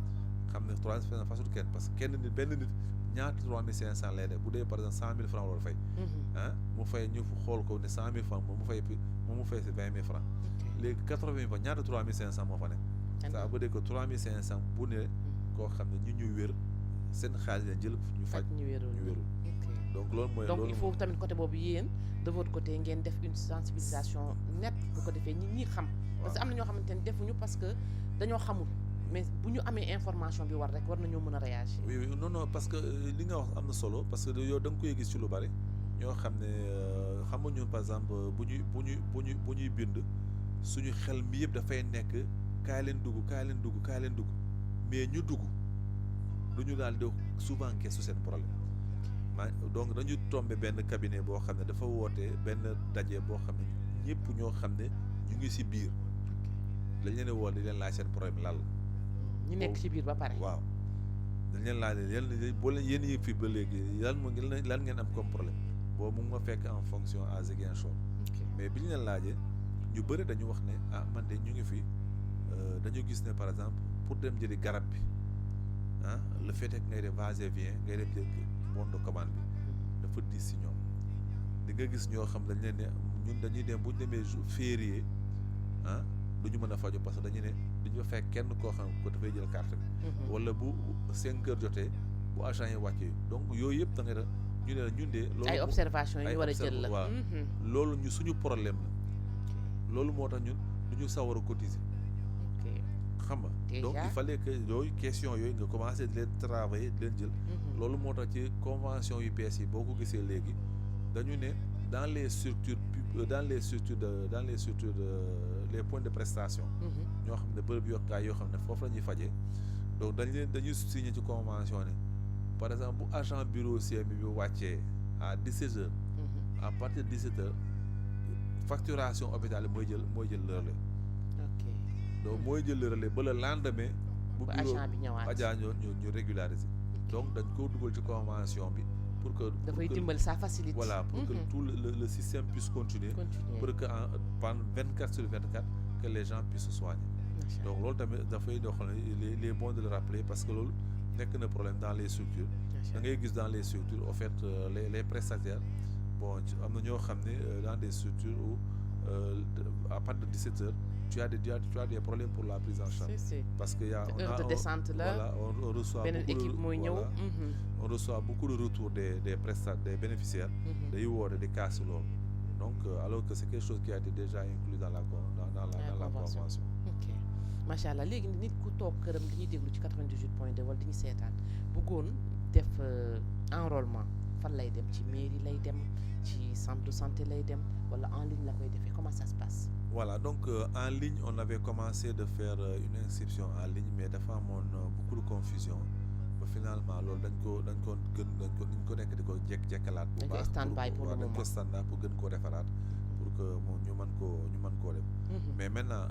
xam ne 3500 fasul kenn parce que kenn nit benn nit ñaata 3500 lay def bu dee par exemple 100 000 francs loolu fay mu fay ñu xool ko ne 100 000 francs moom mu fay si 20 000 francs léegi 80 000 francs ñaata 3500 moo fa ne ça veut dire que 3500 bu ne koo xam ne ñu wér seen xaalis la jël ñu faj ñu wérul donc loolu mooy
donc il faut tamit côté boobu yéen de votre côté ngeen def une sensibilisation nette bu ko defee ñi xam parce que am na ñoo xamante ne defuñu parce que dañoo xamul mais bu ñu amee information bi war rek war nañoo mën a réagir.
oui non parce que li nga wax am na solo parce que yow da nga koy gis ci lu bari ñoo xam ne xam nga ñun par exemple bu ñuy bind suñu xel mi yëpp dafay nekk kaay leen dugg mais ñu dugg du ñu daal di souvent keesu seen problème donc dañu tombé benn cabinet boo xam ne dafa woote benn daje boo xam ne ñëpp ñoo xam ne ñu ngi ci biir lañ leen woo di leen laaj seen problème lan la.
ñu nekk ci biir ba pare.
waaw dañ leen laaj yéen boo leen yéen yëg fii ba léegi lan ngeen am comme problème boobu mu ngi ma fekk en fonction à Ziguinchor. mais bi ñu leen laajee ñu bëri dañu wax ne man de ñu ngi fi dañu gis ne par exemple pour dem jëli garab bi le fait que ngay def va et vient ngay def bon de commande bi dafa diis si ñoom di nga gis ñoo xam dañ leen ne ñun dañuy dem bu ñu demee férié du ñu mën a faju parce que dañu ne duñu fekk kenn koo xam ko dafay jël carte bi wala bu 5 heures jotee bu agent yi wàccee donc yooyu yëpp da nga da ñu ne la ñun de loolu
ay observation yi ñu war a jël la
waaw loolu ñu suñu problème la loolu moo tax ñun du ñu sawar a cotiser xam nga donc il fallait que yooyu question yooyu nga commencé di leen travailler di leen jël loolu moo tax ci convention yu bees yi boo ko gisee léegi dañu ne dans les structures les points de prestation ñoo xam ne bërëb yokkaay yoo xam ne foofu la ñuy fajee donc dañuy signé ci convention ne par exemple bu agent bureau CMU bi wàccee à 17 heures à partir de 17 heures facturation hôpital mooy jël le relais donc mooy jël le relais ba le lendemain bu bureau agent ñu régulariser donc dañ ko dugal ci convention bi pour que
dafay dimbali ça facilite
voilà pour que tout le système puisse continuer pour que pendant 24 sur 24 que les gens puissent se soigner donc loolu tamit dafay doo xam ne il est bon de le rappeler parce que loolu nekk na problème dans les structures da ngay gis dans les structures au fait les prestataires bon am na ñoo xam ne dans des structures où à partir de 17 heures tu as des problèmes pour la prise en charge parce que
heure de descente là
voilà on reçoit
équipe mooy ñëw
on reçoit beaucoup de retours des prestataires des bénéficiaires day woote di kaas loolu donc alors que c'est quelque chose qui a été déjà inclus dans la convention.
macha allah léegi nit ku toog këram di ñuy déglu ci 98.2 wala di ñu seetaan bëggoon def enrôlement fan lay dem ci mairie lay dem ci centre de santé lay dem wala en ligne la koy defee comment ça se passe.
Voilà, donc en ligne, on avait commencé de faire une inscription en ligne, mais dafa amoon beaucoup de confusion. Ba finalement loolu dañ ko nekk di ko jekkalaat bu baax.
stand-by pour le moment.
stand-by pour gën koo defaraat pour que moom ñu mën koo def. Mais maintenant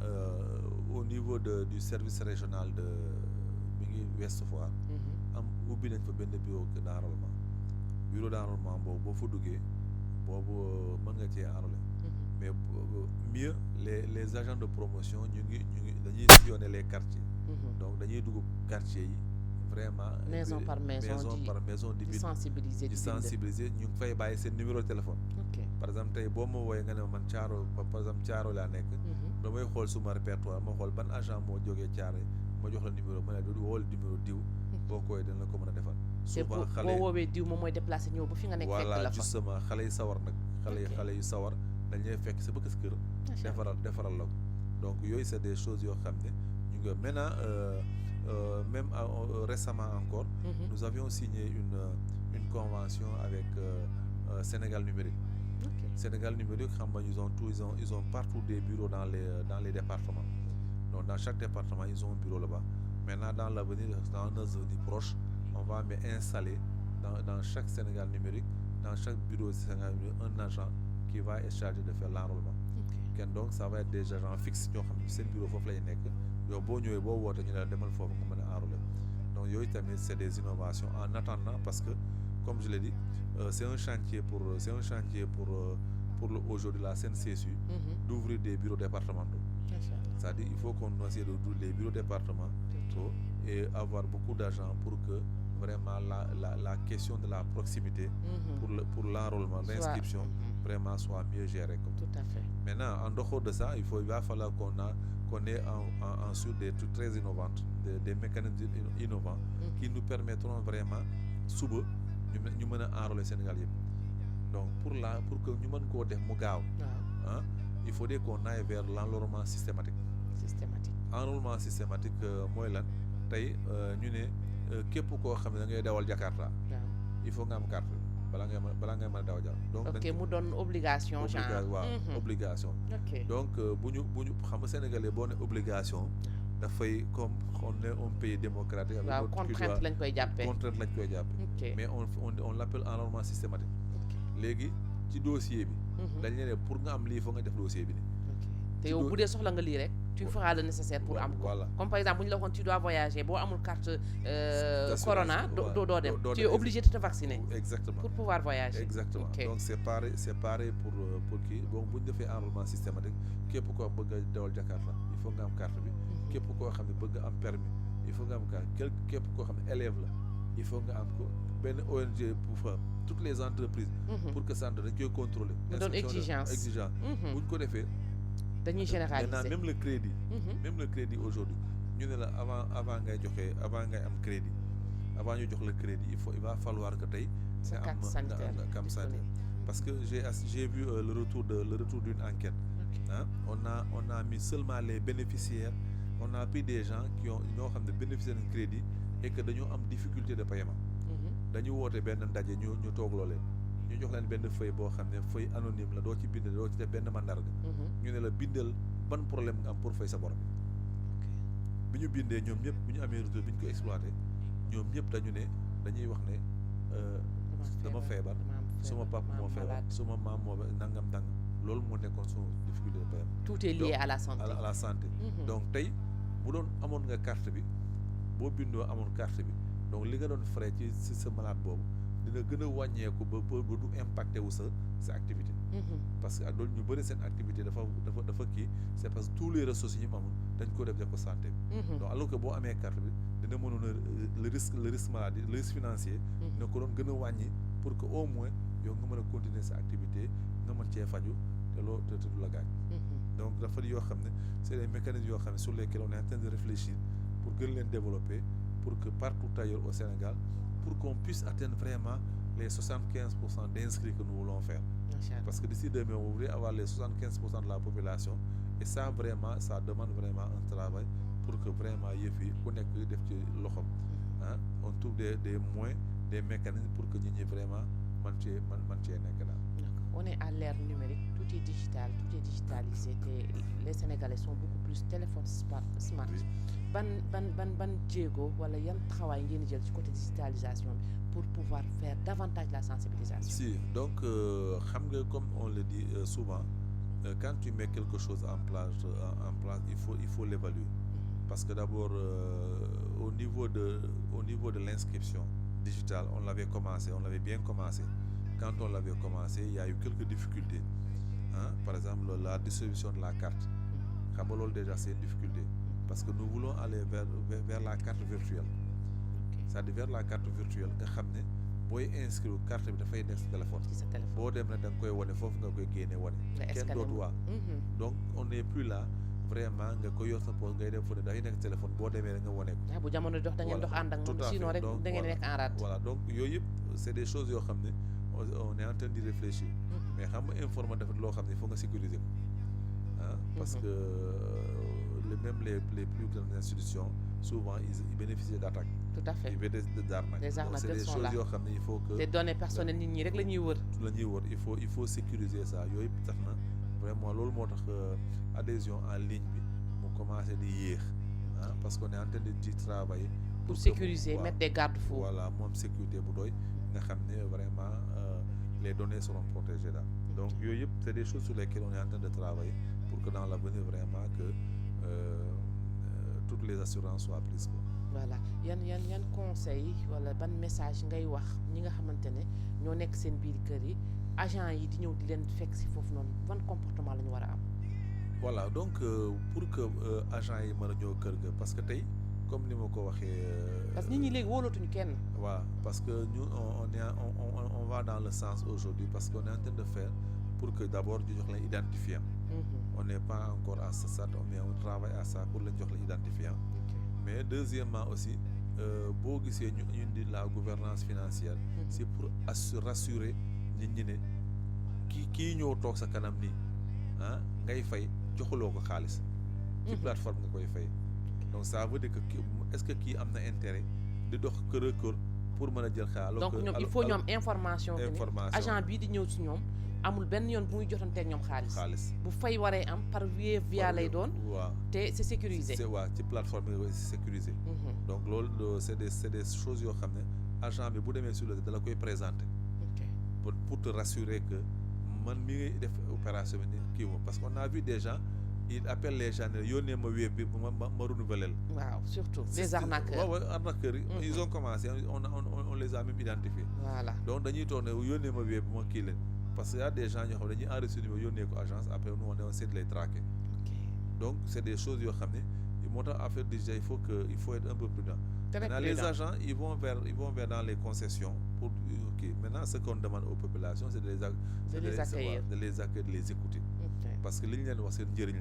au niveau du service régional de mi ngi Ouest Foire. am ubbi nañ fa benn bureau d'enrôlement. Bureau d'enrôlement boobu boo fa duggee boobu mën nga cee enrôler. Mais mieux les agents de promotion ñu ngi dañuy sillonner les quartiers. Donc dañuy dugg quartier yi vraiment.
maison par maison
di
sensibiliser
ñu ngi fay bàyyi seen numéro de téléphone. Par exemple tey boo ma wooyee nga ne man Thiaro par exemple Thiaro laa nekk. damay xool suma répertoire ma xool ban agent moo jógee Thiaro ma jox la numéro ma ne du wool numéro diw. boo koy dina la ko mën a defal. souvent xale
boo woowee diw moom mooy déplacé ñëw ba fi nga nekk fekk la fa.
voilà justement xale yi sawar nag. xale yu sawar. dañuy fekk sa bëgg kër defaral la ko donc yooyu c'est des choses yoo xam ne ñu nga maintenant même récemment encore nous avions signé une convention avec Sénégal numérique. Sénégal numérique xam nga ils ont partout des bureaux dans les départements. Donc dans chaque département ils ont un bureau là-bas. Maintenant dans l'avenir proche on va installer dans chaque Sénégal numérique, dans chaque bureau Sénégal numérique, un agent qui va être chargé de faire l'enrôlement. Donc ça va être des agents fixes ñoo xam ne seen bureau foofu lay nekk yow boo ñëwee boo woote ñu ne la demal foofu nga mën a enrôler. Donc yooyu tamit c'est des innovations en attendant parce que comme je l'ai dit c'est un chantier pour aujourd'hui la CNCSU d'ouvrir des bureaux départementaux. C'est-à-dire il faut qu'on essaie d'ouvrir les bureaux départementaux et avoir beaucoup d'agents pour que vraiment la question de la proximité pour l'enrôlement, l'inscription vraiment soit mieux gérée.
Tout à fait.
Maintenant, en dehors de ça, il va falloir qu'on ait ensuite des trucs très innovantes, des mécanismes innovants qui nous permettront vraiment suba ñu mën a enrôler Sénégal yëpp. Donc pour que ñu mën koo def mu gaaw. Il faudrait qu'on aille vers l'enrôlement systématique. Enrôlement systématique mooy lan tey ñu ne képp koo xam ne da ngay dawal Jakarta. il faut nga am carte balaa ngay mën a dawal Jakarta. Donc
ok mu doon obligation.
obligation. Donc bu ñu xam nga Sénégalais boo ne obligation. dafay comme on est un pays démocratique.
waaw contrainte lañ koy jàppee.
Mais on l'appelle enrôlement systématique. léegi ci dossier bi. dañ ne pour nga am lii foog nga def dossier bi nii.
te yow bu dee soxla nga lii rek tu feras le nécessaire pour am ko. Comme par exemple bu ñu la waxoon tu dois voyager boo amul carte corona doo dem. Tu es obligé de te vacciner.
Exactement.
Pour pouvoir voyager.
Exactement. Donc c'est pareil pour kii donc bu ñu defee enrôlement systématique képp koo bëgg a dawal Jakarta il faut nga am carte bi. képp koo xam ne bëgg am permis il faut nga am carte képp koo xam ne élève la il faut nga am ko benn ONG pour toutes les entreprises. pour que ça dañ koy contrôler.
mu doon exigence
bu ñu ko defee.
dañuy généraliser
maintenant même le crédit aujourd'hui ñu ne la avant ngay am crédit avant ñu jox le crédit il va falloir que tey.
sa carte sanitaire
parce que j'ai vu le retour d'une enquête. On a mis seulement les bénéficiaires. On a pris des gens ñoo xam ne bénéficiaire de crédit et que dañoo am difficulté de paiement. dañu woote benn ndaje ñu toog loolee ñu jox leen benn feuille boo xam ne feuille anonyme la doo ci bind doo ci def benn mandarga. ñu ne la bindal ban problème nga am pour fay sa bor bi ñu bindee ñoom ñëpp bu ñu amee retour bi ñu ko exploité ñoom ñëpp dañuy wax ne dama feebar suma papa moo feebar suma maam moo nangam loolu moo nekkoon suñu difficulté de paiement.
Tout est lié à la santé.
À la santé. Donc tey bu doon amoon nga carte bi boo bindoo amoon carte bi donc li nga doon frais ci sa malade boobu dina gën a wàññeeku ba du impacté wu sa activité. Parce que loolu ñu bëri seen activité dafa kii c'est parce que tous les ressources yi ñu amoon dañ ko def ko santé bi. Donc alors que boo amee carte bi dina mënoon a le risque maladie le risque financier. dina ko doon gën a wàññi pour que au moins yow nga mën a continuer sa activité nga mën cee faju te loolu te du la gaañ. Donc dafa di yoo xam ne c'est des mécanismes yoo xam ne sur lesquels on est en train de réfléchir pour gën leen développer pour que partout ailleurs au Sénégal pour qu'on puisse atteindre vraiment les 75% d'inscrits que nous voulons faire. Parce que d'ici demain on voudrait avoir les 75% de la population et ça vraiment ça demande vraiment un travail pour que vraiment yëf yi ku nekk def ci loxom ah on trouve des moyens des mécanismes pour que nit ñi vraiment man cee nekk daal.
On est à l'ère numérique, tout est digital, tout est digitalisé. Les Sénégalais sont beaucoup plus téléphones smart.
Oui.
Ban jéego wala yan taxawaay ngeen jël ci côté digitalisation bi pour pouvoir faire davantage la sensibilisation.
Si donc xam nga comme on le dit souvent quand tu mets quelque chose en place il faut l'évaluer parce que d'abord au niveau de l'inscription digitale on l'avait bien commencé. Quand on l'avait commencé, il y a eu quelques difficultés. Hein? Par exemple, la distribution de la carte. Déjà, c'est une difficulté. Parce que nous voulons aller vers la carte virtuelle. C'est-à-dire vers la carte virtuelle. Nga xam ne booy inscrire carte bi dafay nekk sa téléphone.
Ci sa téléphone.
Boo dem nag da nga koy wane foofu nga koy génne wane. Kenn dootu waa. Donc on n'est plus là vraiment nga ko yor sa poche ngay dem fu ne dafay nekk téléphone boo demee rek nga wane ko.
Bu jamono dox da ngeen dox ànd ak moom sinon rek da ngeen nekk en rade. Voilà
donc yooyu yëpp c'est des choses yoo xam ne on est en train d'y réfléchir mais xam nga informer dafa loo xam ne il faut nga sécuriser ko ah parce que même les plus grandes institutions souvent ils bénéficient d'attaques.
Tout à fait.
Des arnaques.
Les arnaques
c'est des choses yoo xam ne il faut que
les données personnelles nit ñi rek la ñuy wër.
il faut sécuriser ça yooyu tax na vraiment loolu moo tax adhésion en ligne bi mu commencé di yéex ah parce qu'on est en train de travailler
pour sécuriser mettre des garde-fous.
Voilà moom sécurité bu doy nga xam ne vraiment les données seront protégées daal donc yooyu yëpp c'est des choses sur lesquelles on est en train de travailler pour que dans l'avenir vraiment que toutes les assurances soient prises quoi.
Voilà yan conseil wala ban message ngay wax ñi nga xamante ne ñoo nekk seen biir kër yi agent yi di ñëw di leen fekk si foofu noonu ban comportement la ñu war a am.
Voilà donc pour que agent yi mën a ñëw kër ga parce que tey comme ni ma ko waxee.
parce que nit ñi léegi wóolootuñu kenn.
waaw parce que ñu on va dans le sens aujourd'hui parce qu'on est en train de faire pour que d'abord ñu jox leen identifiant. On n'est pas encore à ce stade mais on travaille à ça pour leen jox leen identifiant. Mais deuxièmement aussi boo gisee ñu indi la gouvernance financière c'est pour rassurer nit ñi ne kii ñëw toog sa kanam nii ah ngay fay joxuloo ko xaalis ci plateforme nga koy fay donc ça veut dire que est-ce que kii am na intérêt di dox kër a kër pour mën a jël xaalis
donc ñoom il faut ñu am information agent bii di ñëw si ñoom amul benn yoon bu muy jotanteeg ñoom xaalis bu fay waree am par via lay doon
waaw te
c'est sécurisé
waaw ci plateforme bi nga koy sécurisé donc loolu c'est des choses yoo xam ne agent bi bu demee sur le da la koy présenter pour te rassurer que man mi ngi def opération bi ni kii moom parce qu'on a vu des gens ils appellent les gens ne yónnee ma web bi ma renouveler
waaw surtout des arnaqueurs
waaw arnaqueurs yi ils ont commencé on les a même identifiés
voilà
donc dañuy toog ne yónnee ma web bi ma kii leen parce que y a des gens ñoo xam ne dañuy enregistré numéro yónnee ko agence après nous on essaie de les traquer donc c'est des choses yoo xam ne moo tax affaire digitale il faut être un peu prudent. Maintenant les agents ils vont vers dans les concessions pour maintenant ce qu'on demande aux populations c'est de les accueillir de les écouter parce que li ñu leen wax seen njëriñ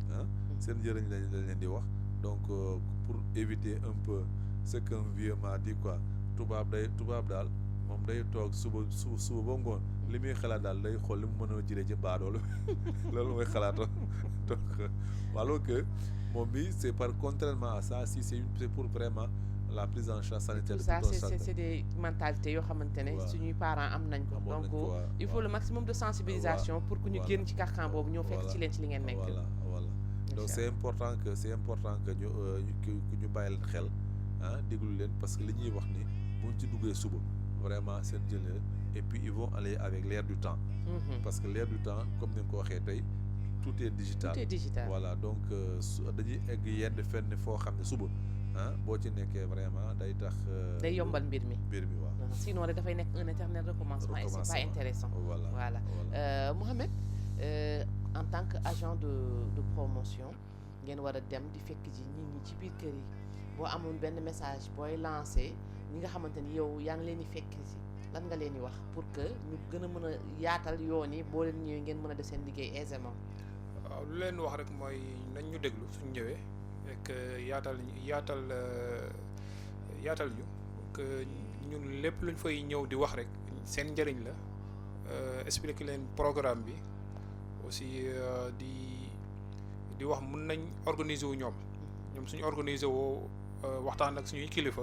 la seen njëriñ lañ leen di wax donc pour éviter un peu ce qu'un vieux m'a dit quoi tubaab daal moom day toog suba ba ngoon li muy xalaat daal day xool li mu mën a jëlee ci baadoolo loolu mooy xalaatoo donc alors que moom bi c'est contrairement à ça si c'est pour vraiment la prise en charge sanitaire
tout ça c'est des mentalités yoo xamante ne suñuy parents am nañ ko donc il faut le maximum de sensibilisation pour que ñu génn ci carcan boobu ñëw fekk ci leen ci li ngeen nekk
voilà donc c'est important que ñu bàyyi leen xel déglu leen parce que li ñuy wax ni buñ ci duggee suba vraiment seen jëlee et puis ils vont aller avec l'air du temps parce que l'air du temps comme ni nga ko waxee tey tout est digital voilà donc dañuy egg yenn fenn foo xam ne suba boo ci nekkee vraiment day tax
day yombal mbir mi
waaw
sinon rek dafay nekk un éternel recommencement et c'est pas intéressant voilà Mohamed en tant que agent de promotion ngeen war a dem di fekk ji nit ñi ci biir kër yi boo amoon benn message booy lancé ñi nga xamante ni yow yaa ngi leen di fekk si lan nga leen di wax pour que ñu gën a mën a yaatal yoon yi boo leen ñëwee ngeen mën a def seen liggéey aisément.
waaw lu leen wax rek mooy nañ ñu déglu suñ ñëwee rek yaatal ñu que ñun lépp luñ fay ñëw di wax rek seen njëriñ la expliquer leen programme bi aussi di wax mën nañ organiser wu ñoom ñoom suñu organiser woo waxtaan ak suñuy kilifa.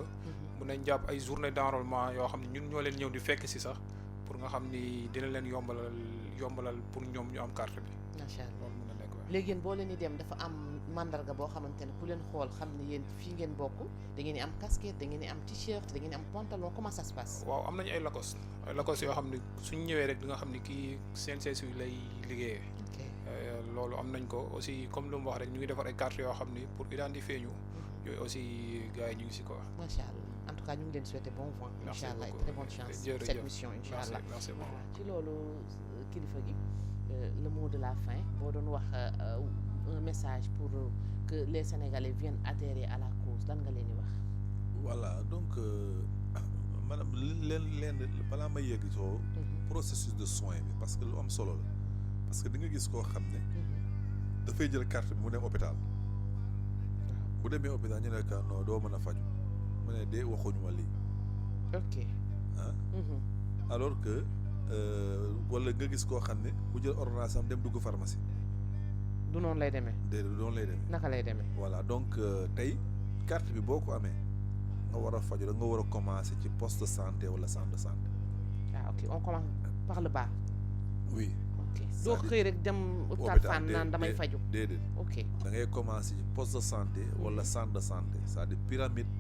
mun nañ jàpp ay journée d'enrôlement yoo xam ne ñun ñoo leen ñëw di fekk si sax pour nga xam ni dina leen yombalal pour ñoom ñu am carte bi.
macha allah
loolu mun na nekk waaye.
léegi yéen boo leen di dem dafa am mandarga boo xamante ne ku leen xool xam ne yéen fii ngeen bokk da ngeen di am casquette da ngeen di am t-shirt da ngeen di am pantalon comment ça se passe.
waaw am nañu ay Lacoste yoo xam ne suñ ñëwee rek di nga xam ni kii CNCS lay liggéeyee.
ok
loolu am nañ ko aussi comme lu mu wax rek ñu ngi defar ay cartes yoo xam ni pour identifier ñu. yooyu aussi gars yi ñu ngi si quoi.
macha allah en tout cas ñu ngi leen souhaiter bon vent.
merci
incha allah
beaucoup
très bonne chance pour cette mission incha allah.
merci beaucoup.
voilà ci loolu kilifa gi le mot de la fin boo doon wax un message pour que les Sénégalais viennent adhérer à la cause lan nga leen di wax.
voilà donc maanaam leen balaa may yegg soo processus de soin bi parce que lu am solo la parce que di nga gis koo xam ne dafay jël carte bi mu dem hôpital bu demee hôpital ñu ne que non doo mën a faju mu ne de waxuñu ma lii
ok
alors que wala nga gis koo xam ne bu jël ordonnance am dem dugg pharmacie
du noonu lay demee.
déedéet du noonu lay demee
naka lay demee.
voilà donc tey carte bi boo ko amee nga war a faju da nga war a commencer ci poste de santé wala centre de santé.
ah ok on commence par le bas.
oui.
ok doo xëy rek dem hôpital Fann naan damay faju.
déedéet
ok
da ngay commencer ci poste de santé wala centre de santé c'est-à-dire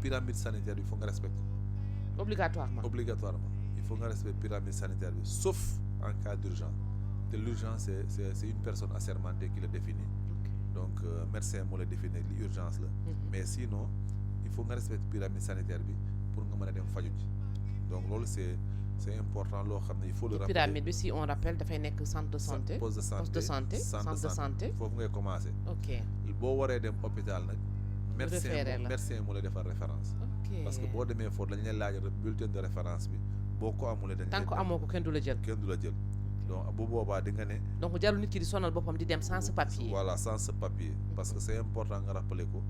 pyramide sanitaire bi il faut nga respecter. obligatoirement il faut nga respecter pyramide sanitaire bi sauf en cas d'urgence te l'urgence c'est une personne assermentée qui le définit. donc médecin moo la définir li urgence la. mais sinon il faut nga respecter pyramide sanitaire bi pour nga mën a dem faju ji donc loolu c'est important loo xam ne il faut le rappeler.
pyramide bi si on rappelle dafay nekk centre de santé.
poste de santé
centre de santé
foofu ngay commencer.
ok
boo waree dem hôpital nag. médecin moo lay defal référence.
ok
parce que boo demee foofu dañu lay laaj bulletin de référence bi boo ko amulee dañu
tant que amoo ko kenn du la jël.
donc bu boobaa di nga ne.
donc jarul nit ki di sonal boppam di dem sans ce papier.
voilà sans ce papier parce que c'est important nga rappeler ko.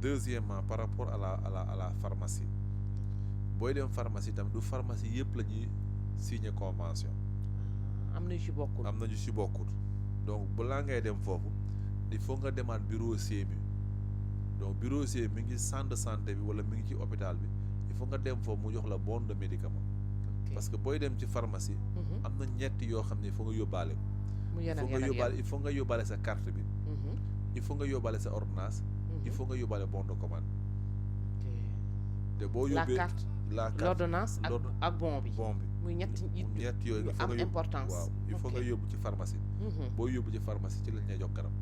deuxièmement par rapport à la pharmacie booy dem pharmacie tamit du pharmacie yëpp la ñuy signer convention.
am na ñu ci bokkul.
donc balaa ngay dem foofu il faut nga demaat bureau CMU donc bureau CMU mi ngi centre de santé bi wala mi ngi ci hôpital bi il faut nga dem foofu mu jox la bon de médicament. parce que booy dem ci pharmacie. am na ñetti yoo xam ne il faut nga yóbbaale ko. il faut nga yóbbaale sa carte bi. il faut nga yóbbaale sa ordonnance. il faut nga yóbbaale bon de commande. te boo yóbbee la carte
l'ordonnance ak bon bi. muy ñett
yooyu nga
am importance.
waaw il faut nga yóbbu ci pharmacie. boo yóbbu ci pharmacie ci lañ lay jox garab.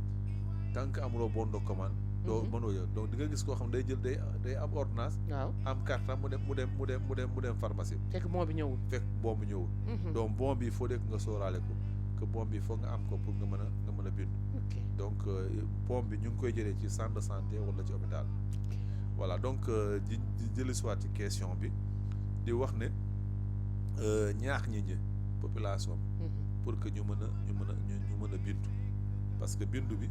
tant que amuloo bon de commande. doo mënoo jël donc di nga gis koo xam day jël day am ordonnance.
waaw
am carte mu dem pharmacie.
fekk bon bi ñëwul.
donc bon bi il faut que nga sóoraale ko que bon bi il faut nga am ko pour nga mën a bind. donc bon bi ñu ngi koy jëlee ci centre de santé wala ci hôpital. voilà donc di jëli soit ci question bi di wax ne ñaax ñi population bi. pour que ñu mën a bindu parce que bindu bi.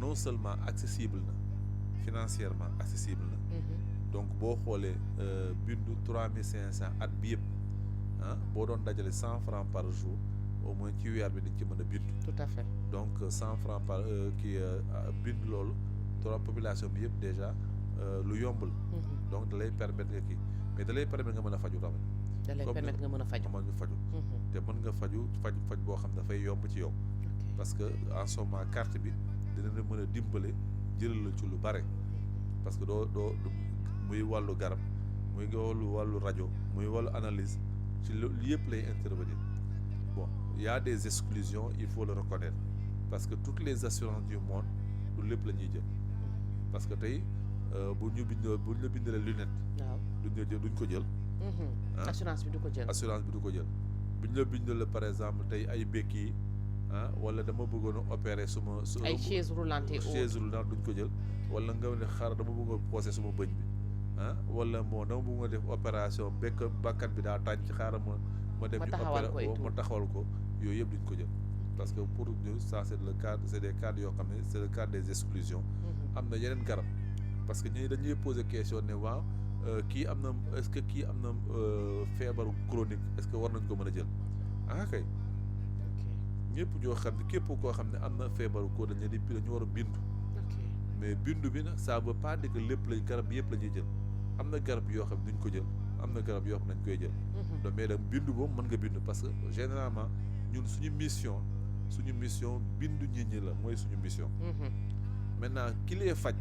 non seulement accessible na financièrement accessible na. donc boo xoolee bindu 3500 at bi yëpp boo doon dajale 100 francs par jour au moins ci weer bi dañ ci mën a bindu.
tout à fait
donc 100 francs par bindu loolu trop population bi yëpp déjà lu yomb la. donc da lay permettre nga kii mais da lay permettre nga mën a faju tamit.
da lay permettre nga mën a faju.
te mën nga faj boo xam ne dafay yomb ci yow. parce que en ce moment carte bi. dina la mën a dimbale jëlal la ci lu bare parce que doo muy wàllu garab muy wàllu rajo muy wàllu analyse ci lu yëpp lay intervenir bon il y a des exclusions il faut le reconnaître parce que toutes les assurances du monde lu lépp la ñuy jël parce que tey bu ñu la bindalee lunette. waaw duñ ko jël.
assurance bi du ko jël.
bu ñu la bindalee par exemple tey ay béquilles. wala dama bëggoon a opérer suma
ay chaise roulante
duñ ko jël wala nga ne xaaral dama bëgg a poser suma bëñ bi wala dama bëgg a def opération bakkan bi daa tànc xaaral ma dem ma taxawal ko yooyu yëpp duñ ko jël parce que pour nous ça c'est le cas c'est des cas yoo xam ne c'est le cas des exclusions. am na yeneen garab parce que ñii dañuy poser question ne waaw kii am na est-ce que kii am na feebaru chronique est-ce que war nañ ko mën a jël kay. ñëpp ñoo xam ne képp koo xam ne am na feebaru ko dañu war a bindu. mais bindu bi nag ça veut pas dire que lépp la garab yëpp la ñuy jël am na garab yoo xam ne duñ ko jël am na garab yoo xam ne dañ koy jël. donc mais nag bindu boobu mën nga bindu parce que généralement ñun suñu mission bindu nit ñi la mooy suñu mission. maintenant ki lay faj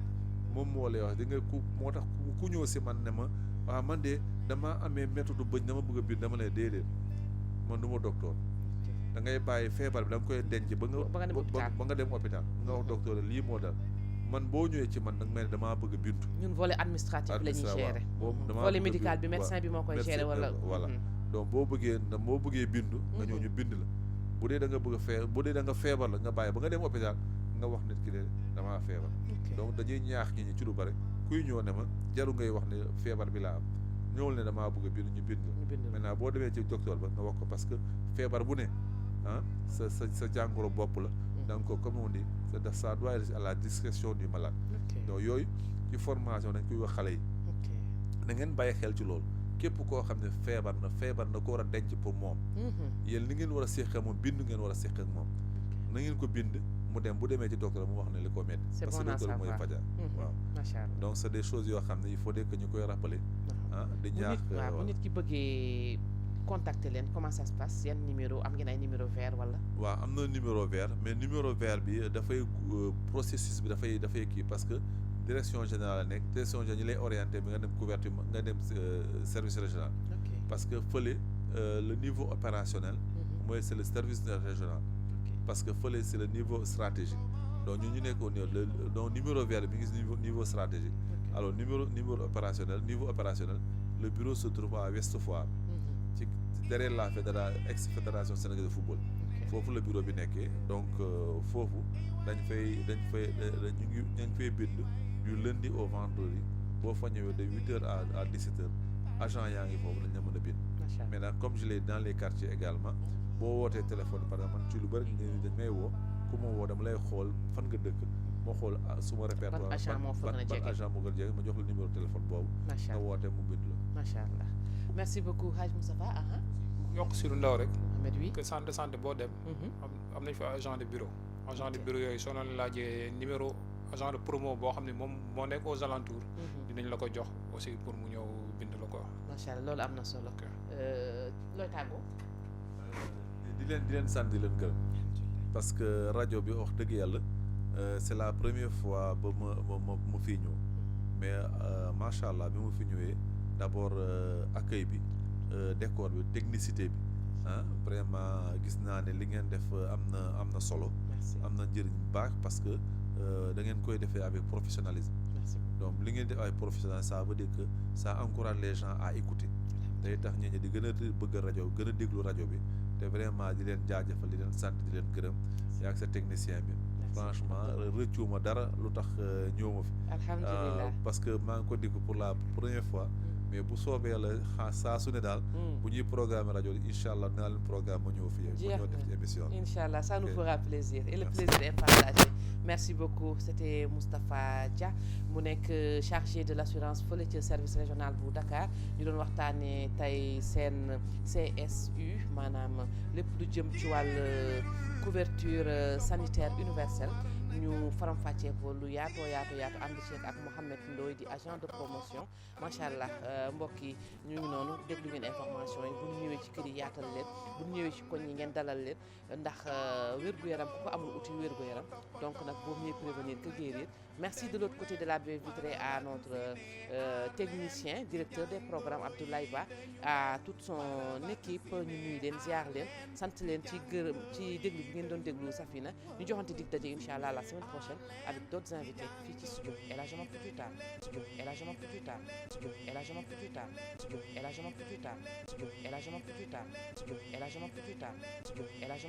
moom moo lay wax di nga moo tax ku ñëw si man ne ma waaw man de damaa amee méthode bëñ dama bëgg a bind dama ne déedéet man du ma docteur da ngay bàyyi feebar bi da nga koy denc ba nga dem hôpital nga wax docteur lii moo dal man boo ñëwee ci man nag mel ne damaa bëgg a bindu.
ñun volet administratif la ñuy gérer. volet médical bi médecin bi moo koy gérer wala.
voilà donc boo bëggee bindu. nga ñëw ñu bind la bu dee da nga bëgg bu dee da nga feebar la nga bàyyi ba nga dem hôpital nga wax nit ki de damaa feebar. donc dañuy ñaax nit ñi ci lu bari kuy ñëw ne ma jaru ngay wax ne feebar bi laa am ñëwul ne damaa bëgg a bind ñu bind la. maintenant boo demee ci docteur ba nga wax ko parce que feebar bu ne sa jàngoro bopp la. donc comme on dit ça doit être à la discrétion du malade. donc yooyu ci formation dañ koy wax xale yi. na ngeen bàyyi xel ci loolu képp koo xam ne feebar na ko war a denc pour moom. yéen li ngeen war a séq ak moom bind ngeen war a séq ak moom. na ngeen ko bind mu dem bu demee ci docteur mu wax ne li ko métti.
c'est
parce
bon
que docteur mooy faja waaw
macha allah
donc c'est des choses yoo xam ne il faut que ñu koy rappeler. di ñaax
bu nit ki bëggee contacter leen comment ça se passe yan numéro am ngeen ay numéro vert wala.
waaw am na numéro vert mais numéro vert bi dafay processus bi dafay kii parce que direction générale la nekk direction générale ñu lay orienté bi nga dem couverture nga dem service régional. parce que fële le niveau opérationnel. mooy c'est le service régional. parce que fële c'est le niveau stratégique donc ñu nekk au niveau donc numéro vert bi ngi niveau stratégique. alors numéro opérationnel le bureau se trouve à Ouest Foire. ci derrière la ex-fédération sénégalaise de football. foofu la bureau bi nekkee donc foofu dañ fay bind du lundi au vendredi boo fa ñëwee de 8h à 17h agent yaa ngi foofu lañ la mën a bind. maintenant comme je l'ai dans les quartiers également boo wootee téléphone par exemple man ci lu bëri dañ may woo ku ma woo dama lay xool fan nga dëkk ma xool suma répertoire ban agent moo gën a jege ma jox la numéro téléphone boobu. nga woote mu bind la.
macha allah merci beaucoup Hadj Moustapha.
yokk si lu ndaw rek.
Ahmed oui
que centre de santé boo dem. am nañ fa agent de bureau. agent de bureau yooyu soo leen laajee numéro agent de promo boo xam ne moom moo nekk aux alentours. dinañ la ko jox aussi pour mu ñëw bind la ko.
macha allah loolu am na solo. looy tàggoo.
di leen sant di leen gërëm parce que rajo bi wax dëgg yàlla c'est la première fois ba ma fii ñëw mais macha allah bi ma fi ñëwee d'abord accueil bi décor bi technicité bi vraiment gis naa ne li ngeen def am na solo. am na njëriñ bu baax parce que da ngeen koy defee avec professionnalisme. donc li ngeen def avec professionnalisme ça veut dire que ça encourage les gens à écouter. day tax ñi di gën a bëgg rajo gën a déglu rajo bi te vraiment di leen jaajëfal di leen sant di leen gërëm yaa ak sa technicien bi franchement rëccuwuma dara lu tax ñëw ma fi.
alhamdulilah
parce que maa ngi ko dégg pour la première fois. mais bu soobee yàlla saa su ne daal. bu ñuy programme rajo incha allah dinaa leen programme ma ñëw fii. ma ñëw def ci émission bi.
incha allah ça nous fera plaisir et le plaisir est partagé. merci beaucoup c'était Moustapha Dia mu nekk chargé de l'assurance fële ci service régional bu Dakar ñu doon waxtaanee tey seen CSU maanaam lépp lu jëm ci wàll couverture sanitaire universelle. ñu faram-fàccee ko lu yaatu ànd ci ak Mouhamed Ndoye di agent de promotion macha allah mbokk yi ñu ngi noonu déglu ngeen information yi bu ñu ñëwee ci kër yi yaatal leen bu ñu ñëwee ci koñ yi ngeen dalal leen ndax wér-gu-yaram ku ko amul outil wér-gu-yaram donc nag boo mieux prévenir que guérir. Merci de l'autre côté de la baie vitrée à notre technicien directeur des programmes Abdoulaye Ba à toute son équipe ñu nuyu leen ziar leen sant leen ci gërëm ci déglu bi ngeen doon déglu Safina ñu joxante dig daje incha allah la semaine prochaine avec d'autres invités fii ci studio El Hadj Omar Foutiyou Tall studio El Hadj Omar Foutiyou Tall studio El Hadj Omar Foutiyou Tall studio El Hadj Omar Foutiyou Tall studio El Hadj Omar Foutiyou Tall studio El Hadj Omar Foutiyou Tall studio El Hadj